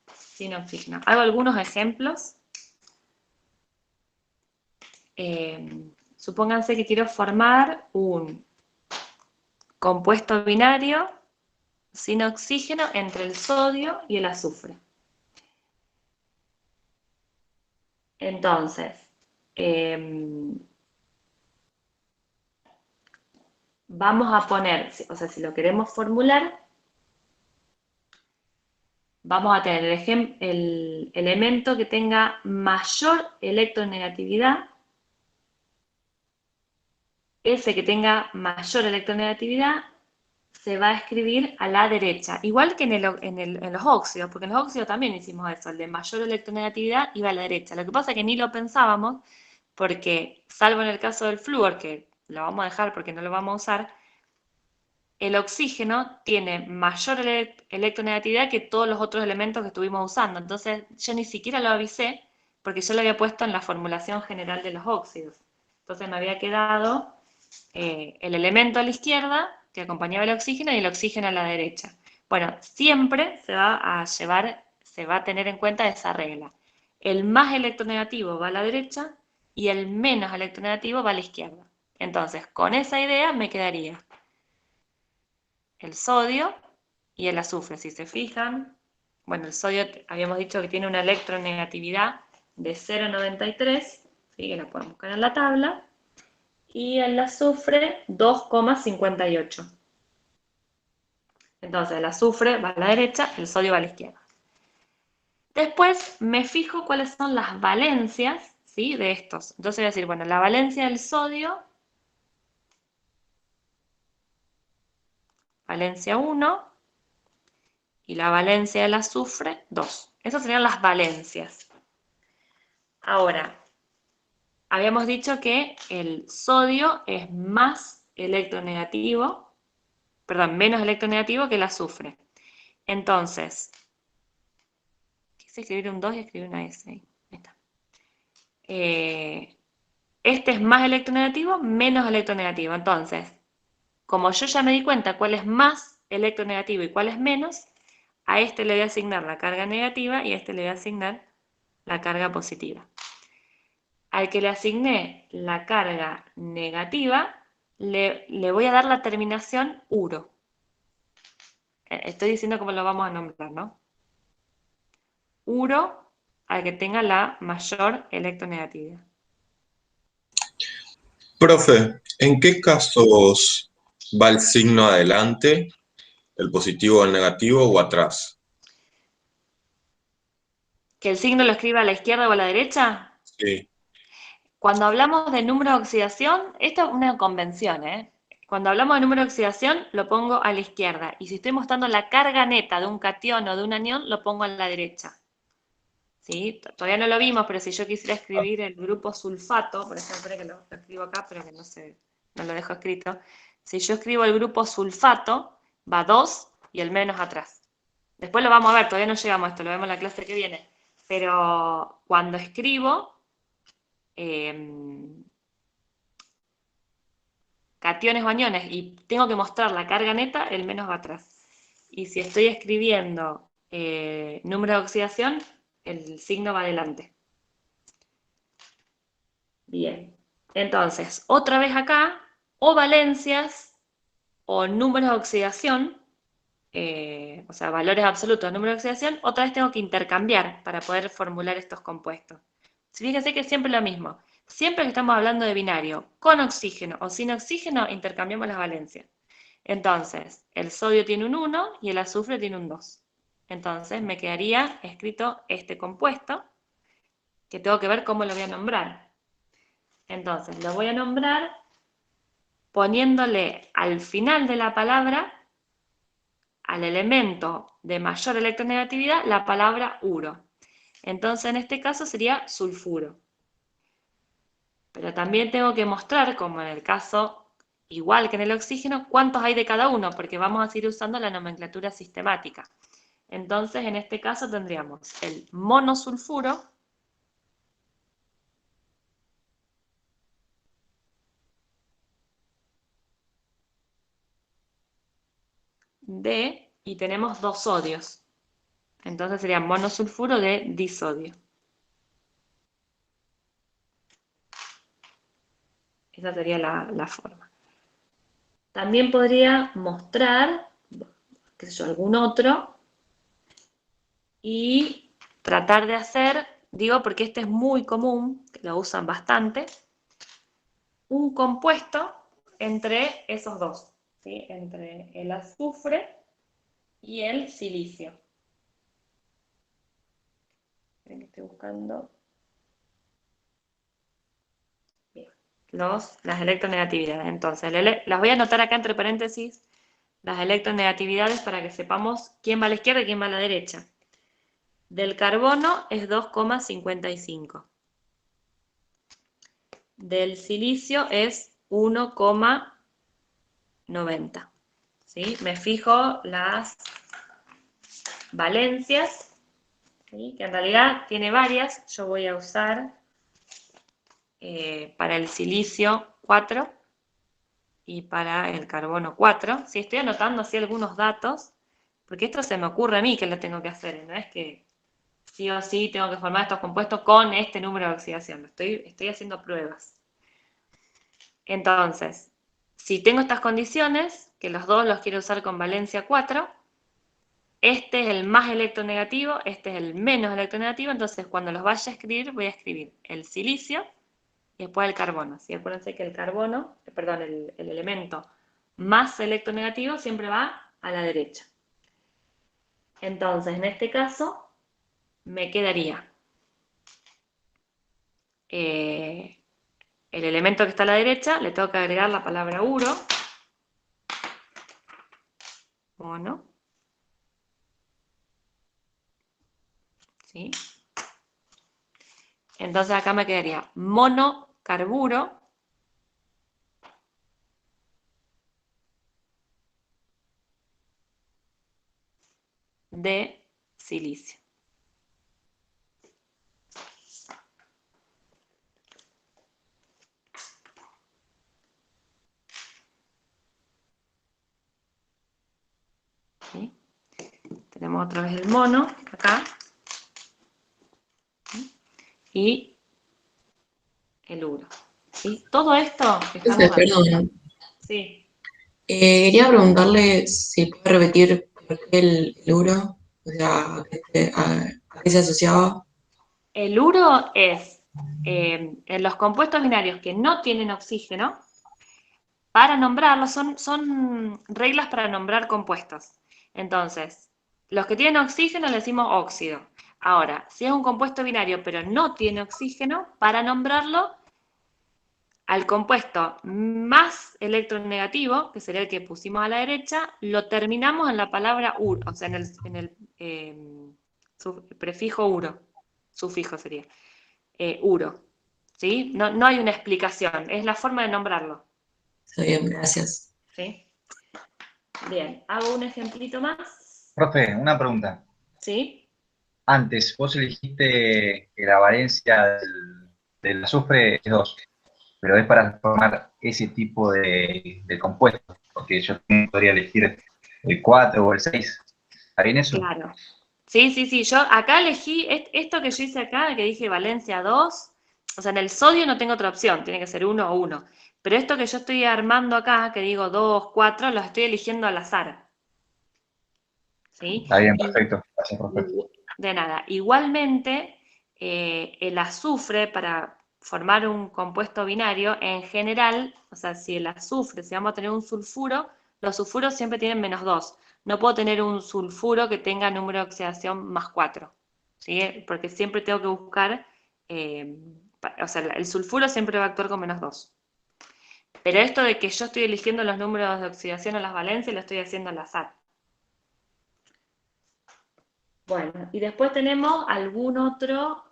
sin oxígeno. Hago algunos ejemplos. Supónganse que quiero formar un compuesto binario sin oxígeno entre el sodio y el azufre. Entonces, vamos a poner, o sea, si lo queremos formular, vamos a tener el elemento que tenga mayor electronegatividad. Ese que tenga mayor electronegatividad se va a escribir a la derecha, igual que en los óxidos, porque en los óxidos también hicimos eso, el de mayor electronegatividad iba a la derecha. Lo que pasa es que ni lo pensábamos, porque salvo en el caso del flúor, que lo vamos a dejar porque no lo vamos a usar, el oxígeno tiene mayor electronegatividad que todos los otros elementos que estuvimos usando. Entonces yo ni siquiera lo avisé, porque yo lo había puesto en la formulación general de los óxidos. Entonces me había quedado el elemento a la izquierda, que acompañaba el oxígeno, y el oxígeno a la derecha. Bueno, siempre se va a tener en cuenta esa regla. El más electronegativo va a la derecha y el menos electronegativo va a la izquierda. Entonces, con esa idea me quedaría el sodio y el azufre. Si se fijan, bueno, el sodio habíamos dicho que tiene una electronegatividad de 0,93, ¿sí? Que la podemos buscar en la tabla, y el azufre 2,58. Entonces el azufre va a la derecha, el sodio va a la izquierda. Después me fijo cuáles son las valencias, ¿sí? De estos. Entonces voy a decir, bueno, la valencia del sodio, valencia 1, y la valencia del azufre, 2. Esas serían las valencias. Ahora, habíamos dicho que el sodio es más electronegativo, perdón, menos electronegativo que el azufre. Entonces, quise escribir un 2 y escribí una S ahí. Ahí está. Este es más electronegativo, menos electronegativo. Entonces, como yo ya me di cuenta cuál es más electronegativo y cuál es menos, a este le voy a asignar la carga negativa y a este le voy a asignar la carga positiva. Al que le asigné la carga negativa, le voy a dar la terminación uro. Estoy diciendo cómo lo vamos a nombrar, ¿no? Uro al que tenga la mayor electronegatividad. Profe, ¿en qué casos va el signo adelante, el positivo o el negativo, o atrás? ¿Que el signo lo escriba a la izquierda o a la derecha? Sí. Cuando hablamos de número de oxidación, esto es una convención, ¿eh? Cuando hablamos de número de oxidación, lo pongo a la izquierda. Y si estoy mostrando la carga neta de un catión o de un anión, lo pongo a la derecha. ¿Sí? Todavía no lo vimos, pero si yo quisiera escribir el grupo sulfato, por ejemplo, que lo escribo acá, pero que no lo dejo escrito. Si yo escribo el grupo sulfato, va 2 y el menos atrás. Después lo vamos a ver, todavía no llegamos a esto, lo vemos en la clase que viene. Pero cuando escribo cationes o aniones y tengo que mostrar la carga neta, el menos va atrás. Y si estoy escribiendo número de oxidación, el signo va adelante. Bien. Entonces, otra vez acá, o valencias o números de oxidación, o sea, valores absolutos de número de oxidación, otra vez tengo que intercambiar para poder formular estos compuestos. Fíjense que es siempre lo mismo. Siempre que estamos hablando de binario, con oxígeno o sin oxígeno, intercambiamos las valencias. Entonces, el sodio tiene un 1 y el azufre tiene un 2. Entonces, me quedaría escrito este compuesto, que tengo que ver cómo lo voy a nombrar. Entonces, lo voy a nombrar poniéndole al final de la palabra, al elemento de mayor electronegatividad, la palabra uro. Entonces, en este caso sería sulfuro. Pero también tengo que mostrar, como en el caso, igual que en el oxígeno, cuántos hay de cada uno, porque vamos a seguir usando la nomenclatura sistemática. Entonces, en este caso tendríamos el monosulfuro, y tenemos 2 sodios. Entonces sería monosulfuro de disodio. Esa sería la forma. También podría mostrar, qué sé yo, algún otro, y tratar de hacer, digo porque este es muy común, que lo usan bastante, un compuesto entre esos dos, ¿sí? Entre el azufre y el silicio. Estoy buscando las electronegatividades. Entonces, las voy a anotar acá entre paréntesis, las electronegatividades, para que sepamos quién va a la izquierda y quién va a la derecha. Del carbono es 2,55. Del silicio es 1,90. ¿Sí? Me fijo las valencias, ¿sí? Que en realidad tiene varias. Yo voy a usar para el silicio 4 y para el carbono 4. ¿Sí? Estoy anotando así algunos datos, porque esto se me ocurre a mí que lo tengo que hacer, no es que sí o sí tengo que formar estos compuestos con este número de oxidación. Estoy haciendo pruebas. Entonces, si tengo estas condiciones, que los dos los quiero usar con valencia 4, este es el más electronegativo, este es el menos electronegativo, entonces cuando los vaya a escribir, voy a escribir el silicio y después el carbono. ¿Sí? Acuérdense que el carbono, perdón, el elemento más electronegativo siempre va a la derecha. Entonces, en este caso, me quedaría el elemento que está a la derecha, le tengo que agregar la palabra uro, mono, ¿sí? Entonces acá me quedaría monocarburo de silicio. ¿Sí? Tenemos otra vez el mono acá. ¿Sí? Y el uro. ¿Sí? Todo esto que estamos haciendo. Perdón. Sí. Quería preguntarle si puede repetir por qué el uro, o sea, a qué se asociaba. El uro es, en los compuestos binarios que no tienen oxígeno, para nombrarlos, son reglas para nombrar compuestos. Entonces, los que tienen oxígeno le decimos óxido. Ahora, si es un compuesto binario pero no tiene oxígeno, para nombrarlo, al compuesto más electronegativo, que sería el que pusimos a la derecha, lo terminamos en la palabra uro, o sea, en el prefijo uro, sufijo sería, uro. ¿Sí? No hay una explicación, es la forma de nombrarlo. Está bien, gracias. ¿Sí? Bien, hago un ejemplito más. Profe, una pregunta. ¿Sí? Antes, vos elegiste que la valencia del azufre es 2, pero es para formar ese tipo de compuestos, porque yo también podría elegir el 4 o el 6. ¿Está bien eso? Claro. Sí. Yo acá elegí esto que yo hice acá, que dije valencia 2. O sea, en el sodio no tengo otra opción, tiene que ser 1 o 1. Pero esto que yo estoy armando acá, que digo 2, 4, los estoy eligiendo al azar. ¿Sí? Está bien, perfecto. Gracias, profe. De nada. Igualmente, el azufre, para formar un compuesto binario, en general, o sea, si vamos a tener un sulfuro, los sulfuros siempre tienen -2. No puedo tener un sulfuro que tenga número de oxidación +4, ¿sí? Porque siempre tengo que buscar, o sea, el sulfuro siempre va a actuar con -2. Pero esto de que yo estoy eligiendo los números de oxidación o las valencias, lo estoy haciendo al azar. Bueno, y después tenemos algún otro,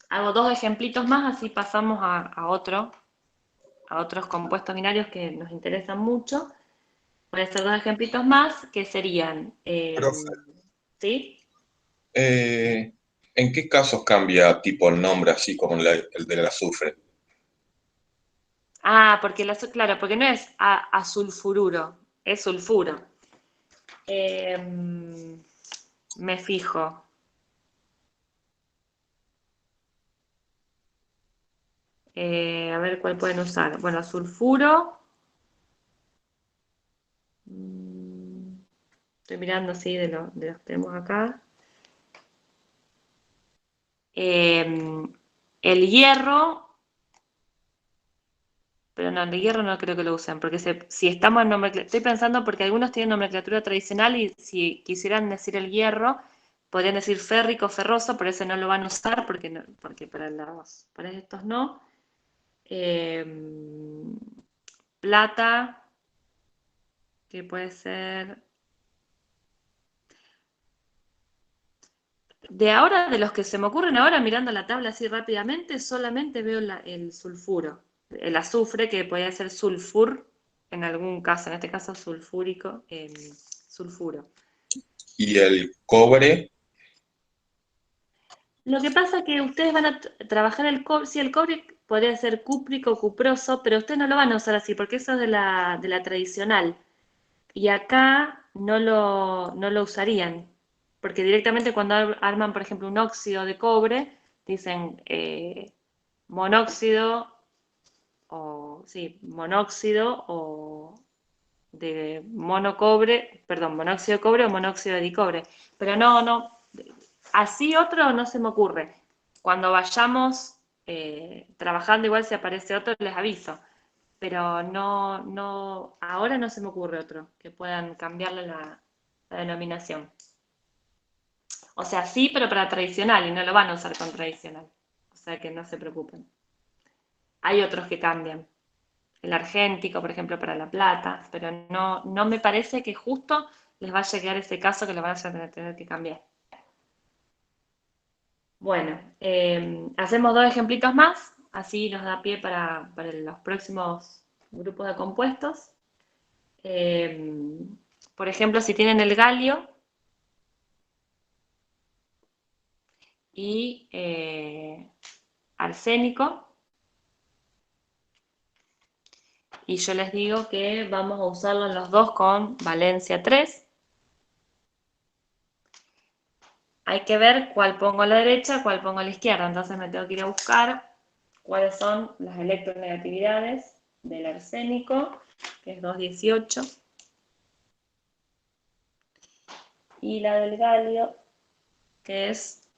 hago 2 ejemplitos más, así pasamos a otros compuestos binarios que nos interesan mucho. Voy a hacer 2 ejemplitos más, que serían, Profe, ¿sí? ¿en qué casos cambia tipo el nombre así como el del azufre? Ah, porque claro, porque no es azulfururo, es sulfuro. Me fijo. A ver cuál pueden usar. Bueno, sulfuro. Estoy mirando, sí, de los que tenemos acá. El hierro. Pero no, el hierro no creo que lo usen, porque si estamos en nomenclatura, estoy pensando porque algunos tienen nomenclatura tradicional y si quisieran decir el hierro, podrían decir férrico, ferroso, por eso no lo van a usar, porque para estos no. Plata, que puede ser... de los que se me ocurren ahora, mirando la tabla así rápidamente, solamente veo el sulfuro. El azufre, que podría ser sulfur, en algún caso, en este caso sulfúrico, sulfuro. ¿Y el cobre? Lo que pasa es que ustedes van a trabajar el cobre, sí, el cobre podría ser cúprico, cuproso, pero ustedes no lo van a usar así, porque eso es de la tradicional. Y acá no lo usarían, porque directamente cuando arman, por ejemplo, un óxido de cobre, dicen monóxido o de monóxido de cobre o monóxido de dicobre. Pero no, así otro no se me ocurre. Cuando vayamos trabajando, igual si aparece otro, les aviso. Pero no, ahora no se me ocurre otro que puedan cambiarle la denominación. O sea, sí, pero para tradicional, y no lo van a usar con tradicional. O sea que no se preocupen. Hay otros que cambian. El argéntico, por ejemplo, para la plata, pero no me parece que justo les vaya a quedar ese caso que lo van a tener que cambiar. Bueno, hacemos 2 ejemplitos más, así nos da pie para los próximos grupos de compuestos. Por ejemplo, si tienen el galio y arsénico, y yo les digo que vamos a usarlos los dos con valencia 3. Hay que ver cuál pongo a la derecha, cuál pongo a la izquierda, entonces me tengo que ir a buscar cuáles son las electronegatividades del arsénico, que es 218, y la del galio, que es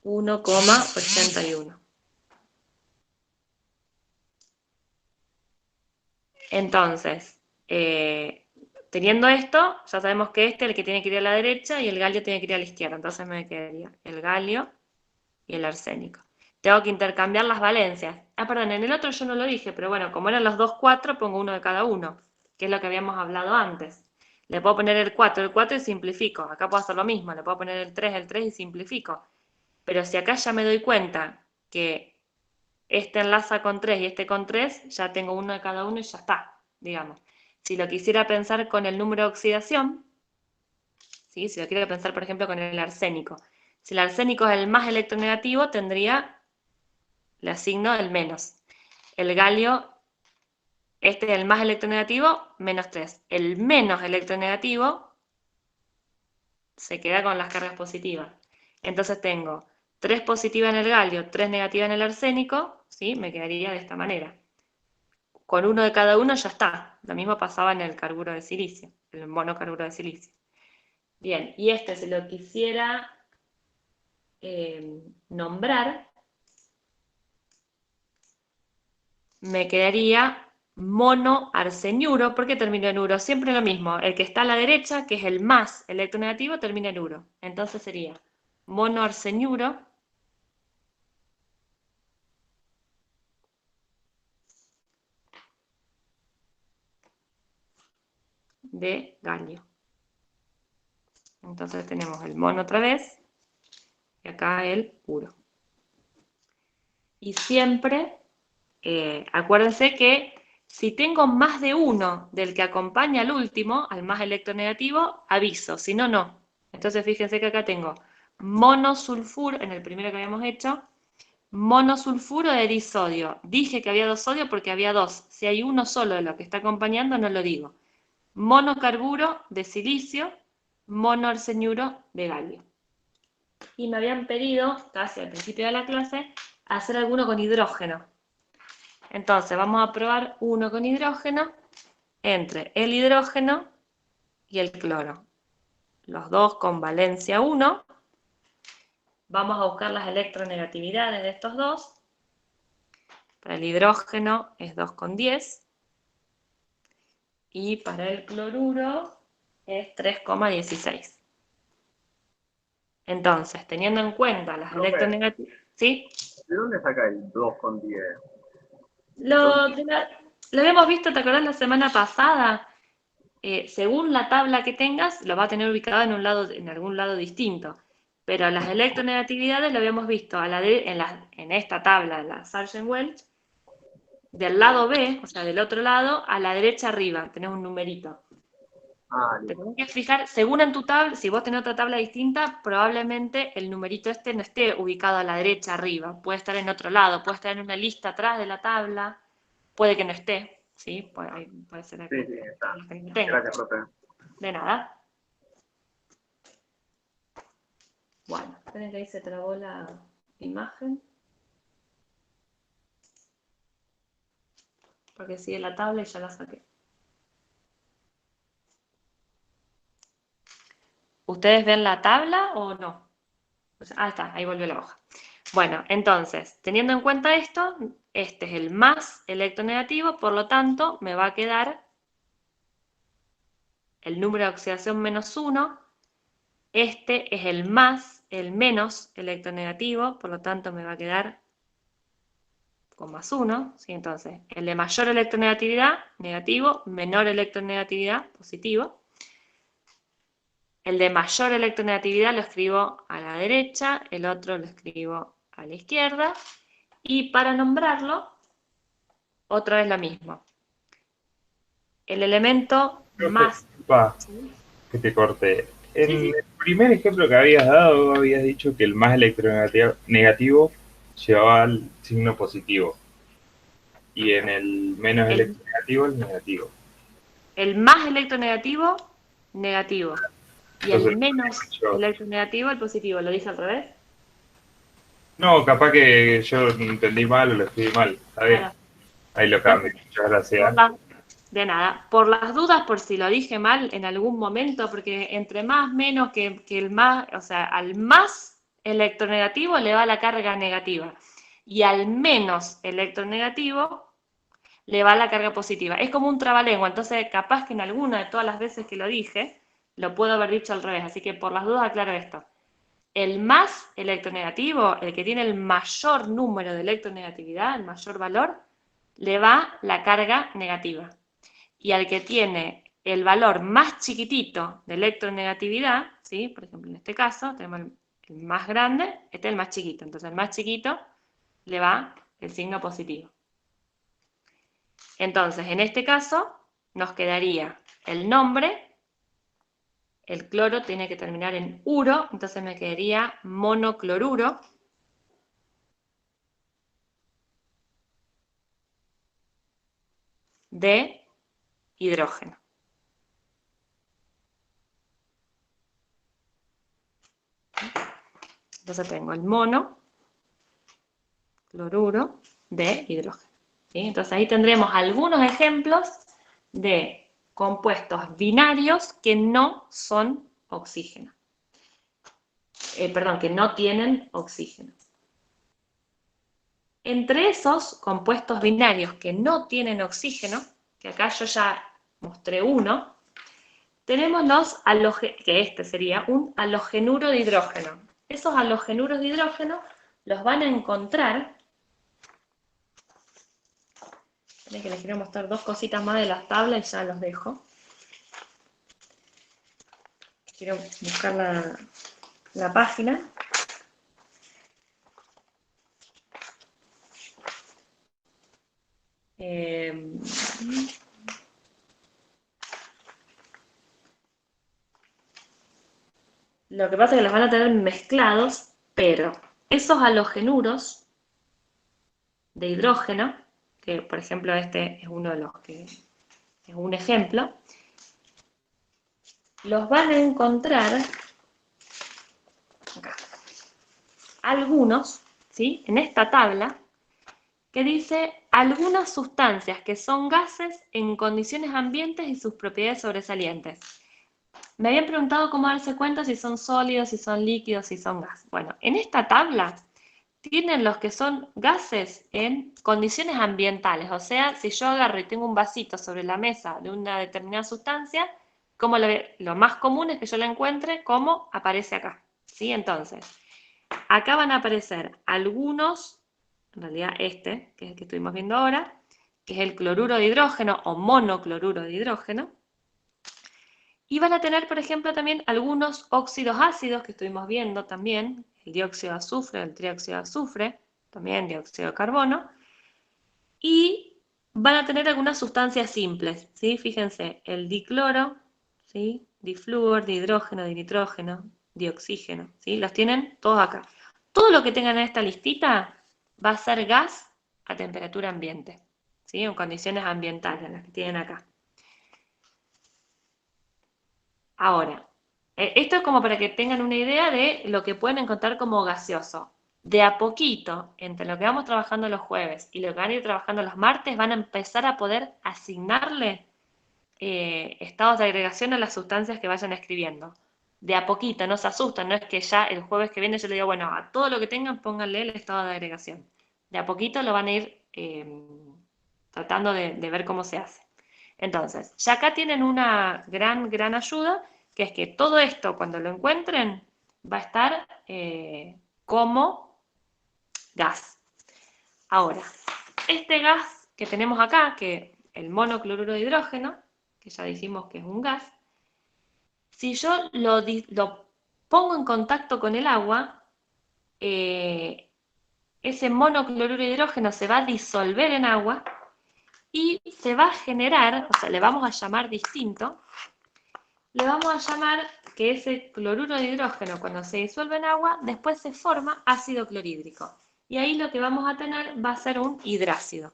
1,81. Entonces, teniendo esto, ya sabemos que este es el que tiene que ir a la derecha y el galio tiene que ir a la izquierda. Entonces me quedaría el galio y el arsénico. Tengo que intercambiar las valencias. Ah, perdón, en el otro yo no lo dije, pero bueno, como eran los dos 4, pongo uno de cada uno, que es lo que habíamos hablado antes. Le puedo poner el 4 y simplifico. Acá puedo hacer lo mismo, le puedo poner el 3 y simplifico. Pero si acá ya me doy cuenta que este enlaza con 3 y este con 3, ya tengo uno de cada uno y ya está, digamos. Si lo quisiera pensar con el número de oxidación, ¿sí? Si lo quiero pensar, por ejemplo, con el arsénico. Si el arsénico es el más electronegativo, le asigno el menos. El galio, este es el más electronegativo, menos 3. El menos electronegativo se queda con las cargas positivas. Entonces tengo 3 positivas en el galio, 3 negativas en el arsénico, ¿sí? Me quedaría de esta manera. Con uno de cada uno ya está. Lo mismo pasaba en el carburo de silicio, el monocarburo de silicio. Bien, y este si lo quisiera nombrar, me quedaría monoarseniuro, porque termina en uro. Siempre lo mismo, el que está a la derecha, que es el más electronegativo, termina en uro. Entonces sería monoarseniuro de galio. Entonces tenemos el mono otra vez, y acá el uro. Y siempre, acuérdense que si tengo más de uno del que acompaña al último, al más electronegativo, aviso, si no, no. Entonces fíjense que acá tengo monosulfuro, en el primero que habíamos hecho, monosulfuro de disodio. Dije que había 2 sodios porque había 2. Si hay uno solo de lo que está acompañando, no lo digo. Monocarburo de silicio, monoarseniuro de galio. Y me habían pedido, casi al principio de la clase, hacer alguno con hidrógeno. Entonces vamos a probar uno con hidrógeno entre el hidrógeno y el cloro. Los dos con valencia 1. Vamos a buscar las electronegatividades de estos dos. Para el hidrógeno es 2,10. Y para el cloruro es 3,16. Entonces, teniendo en cuenta las electronegatividades... ¿Sí? ¿De dónde saca el 2,10? Lo habíamos visto, ¿te acordás la semana pasada? Según la tabla que tengas, lo va a tener ubicado en algún lado distinto. Pero las electronegatividades lo habíamos visto en esta tabla, la Sargent-Welch, del lado B, o sea, del otro lado, a la derecha arriba, tenés un numerito. Te tenés que fijar, según en tu tabla, si vos tenés otra tabla distinta, probablemente el numerito este no esté ubicado a la derecha arriba, puede estar en otro lado, puede estar en una lista atrás de la tabla, puede que no esté, ¿sí? Puede ser aquí. Sí, está. Gracias, profe. De nada. Bueno, esperen que ahí se trabó la imagen. Porque sigue la tabla y ya la saqué. ¿Ustedes ven la tabla o no? Ah, está, ahí volvió la hoja. Bueno, entonces, teniendo en cuenta esto, este es el más electronegativo, por lo tanto, me va a quedar el número de oxidación -1. Este es el más el menos electronegativo, por lo tanto me va a quedar con +1, ¿sí? Entonces, el de mayor electronegatividad, negativo, menor electronegatividad, positivo. El de mayor electronegatividad lo escribo a la derecha, el otro lo escribo a la izquierda. Y para nombrarlo, otra vez lo mismo. El elemento más... Que te corté. En el primer ejemplo que habías dado, habías dicho que el más electronegativo llevaba el signo positivo. Y en el menos electronegativo, el negativo. El más electronegativo, negativo. Y Entonces, el menos electronegativo, el positivo. ¿Lo dije al revés? No, capaz que yo entendí mal o lo escribí mal. Está bien. Claro. Ahí lo cambio. Muchas gracias. De nada. Por las dudas, por si lo dije mal en algún momento, porque entre más, menos que el más, o sea, al más electronegativo le va la carga negativa. Y al menos electronegativo le va la carga positiva. Es como un trabalengua, entonces capaz que en alguna de todas las veces que lo dije, lo puedo haber dicho al revés. Así que por las dudas aclaro esto. El más electronegativo, el que tiene el mayor número de electronegatividad, el mayor valor, le va la carga negativa. Y al que tiene el valor más chiquitito de electronegatividad, ¿sí? Por ejemplo, en este caso, tenemos el más grande, este es el más chiquito. Entonces, el más chiquito le va el signo positivo. Entonces, en este caso, nos quedaría el nombre, el cloro tiene que terminar en uro, entonces me quedaría monocloruro. De hidrógeno. Entonces tengo el mono, cloruro de hidrógeno. ¿Sí? Entonces ahí tendremos algunos ejemplos de compuestos binarios que no son oxígeno. Perdón, que no tienen oxígeno. Entre esos compuestos binarios que no tienen oxígeno, que acá yo ya mostré uno, tenemos los que este sería un halogenuro de hidrógeno. Esos halogenuros de hidrógeno los van a encontrar. Esperen que les quiero mostrar dos cositas más de las tablas y ya los dejo. Quiero buscar la página. Lo que pasa es que los van a tener mezclados, pero esos halogenuros de hidrógeno, que por ejemplo este es uno de los que es un ejemplo, los van a encontrar acá. Algunos, ¿sí? En esta tabla, que dice algunas sustancias que son gases en condiciones ambientes y sus propiedades sobresalientes. Me habían preguntado cómo darse cuenta si son sólidos, si son líquidos, si son gas. Bueno, en esta tabla tienen los que son gases en condiciones ambientales. O sea, si yo agarro y tengo un vasito sobre la mesa de una determinada sustancia, como lo más común es que yo la encuentre como aparece acá. ¿Sí? Entonces, acá van a aparecer algunos, en realidad este, que es el que estuvimos viendo ahora, que es el cloruro de hidrógeno o monocloruro de hidrógeno. Y van a tener, por ejemplo, también algunos óxidos ácidos que estuvimos viendo también, el dióxido de azufre, el trióxido de azufre, también dióxido de carbono. Y van a tener algunas sustancias simples, ¿sí? Fíjense, el dicloro, ¿sí? Difluor, dihidrógeno, dinitrógeno, dioxígeno, ¿sí? Los tienen todos acá. Todo lo que tengan en esta listita va a ser gas a temperatura ambiente, ¿sí? En condiciones ambientales, las que tienen acá. Ahora, esto es como para que tengan una idea de lo que pueden encontrar como gaseoso. De a poquito, entre lo que vamos trabajando los jueves y lo que van a ir trabajando los martes, van a empezar a poder asignarle estados de agregación a las sustancias que vayan escribiendo. De a poquito, no se asustan, no es que ya el jueves que viene yo le digo, bueno, a todo lo que tengan pónganle el estado de agregación. De a poquito lo van a ir tratando de ver cómo se hace. Entonces, ya acá tienen una gran ayuda, que es que todo esto, cuando lo encuentren, va a estar como gas. Ahora, este gas que tenemos acá, que el monocloruro de hidrógeno, que ya dijimos que es un gas, si yo lo pongo en contacto con el agua, ese monocloruro de hidrógeno se va a disolver en agua y se va a generar, o sea, le vamos a llamar distinto, le vamos a llamar que ese cloruro de hidrógeno, cuando se disuelve en agua, después se forma ácido clorhídrico. Y ahí lo que vamos a tener va a ser un hidrácido.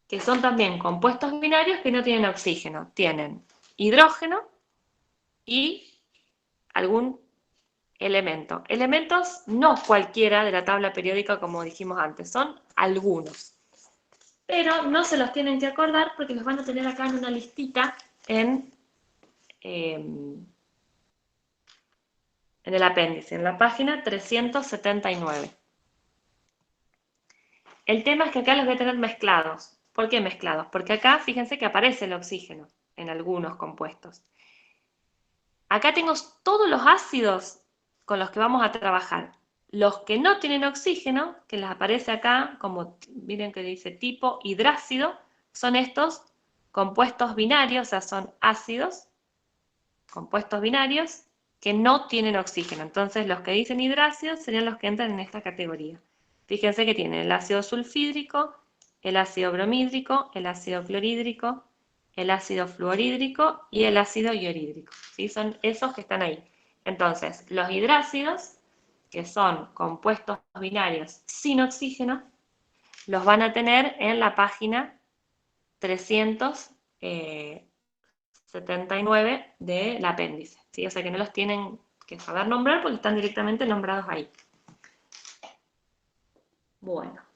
Que son también compuestos binarios que no tienen oxígeno. Tienen hidrógeno y algún elemento. Elementos no cualquiera de la tabla periódica como dijimos antes, son algunos. Pero no se los tienen que acordar porque los van a tener acá en una listita en el apéndice, en la página 379. El tema es que acá los voy a tener mezclados. ¿Por qué mezclados? Porque acá, fíjense que aparece el oxígeno en algunos compuestos. Acá tengo todos los ácidos con los que vamos a trabajar. Los que no tienen oxígeno, que les aparece acá, como miren que dice tipo hidrácido, son estos compuestos binarios, o sea, son ácidos, compuestos binarios, que no tienen oxígeno. Entonces, los que dicen hidrácidos serían los que entran en esta categoría. Fíjense que tienen el ácido sulfídrico, el ácido bromídrico, el ácido clorhídrico, el ácido fluorhídrico y el ácido iodídrico. ¿Sí? Son esos que están ahí. Entonces, los hidrácidos, que son compuestos binarios sin oxígeno, los van a tener en la página 379 del apéndice. ¿Sí? O sea que no los tienen que saber nombrar porque están directamente nombrados ahí. Bueno.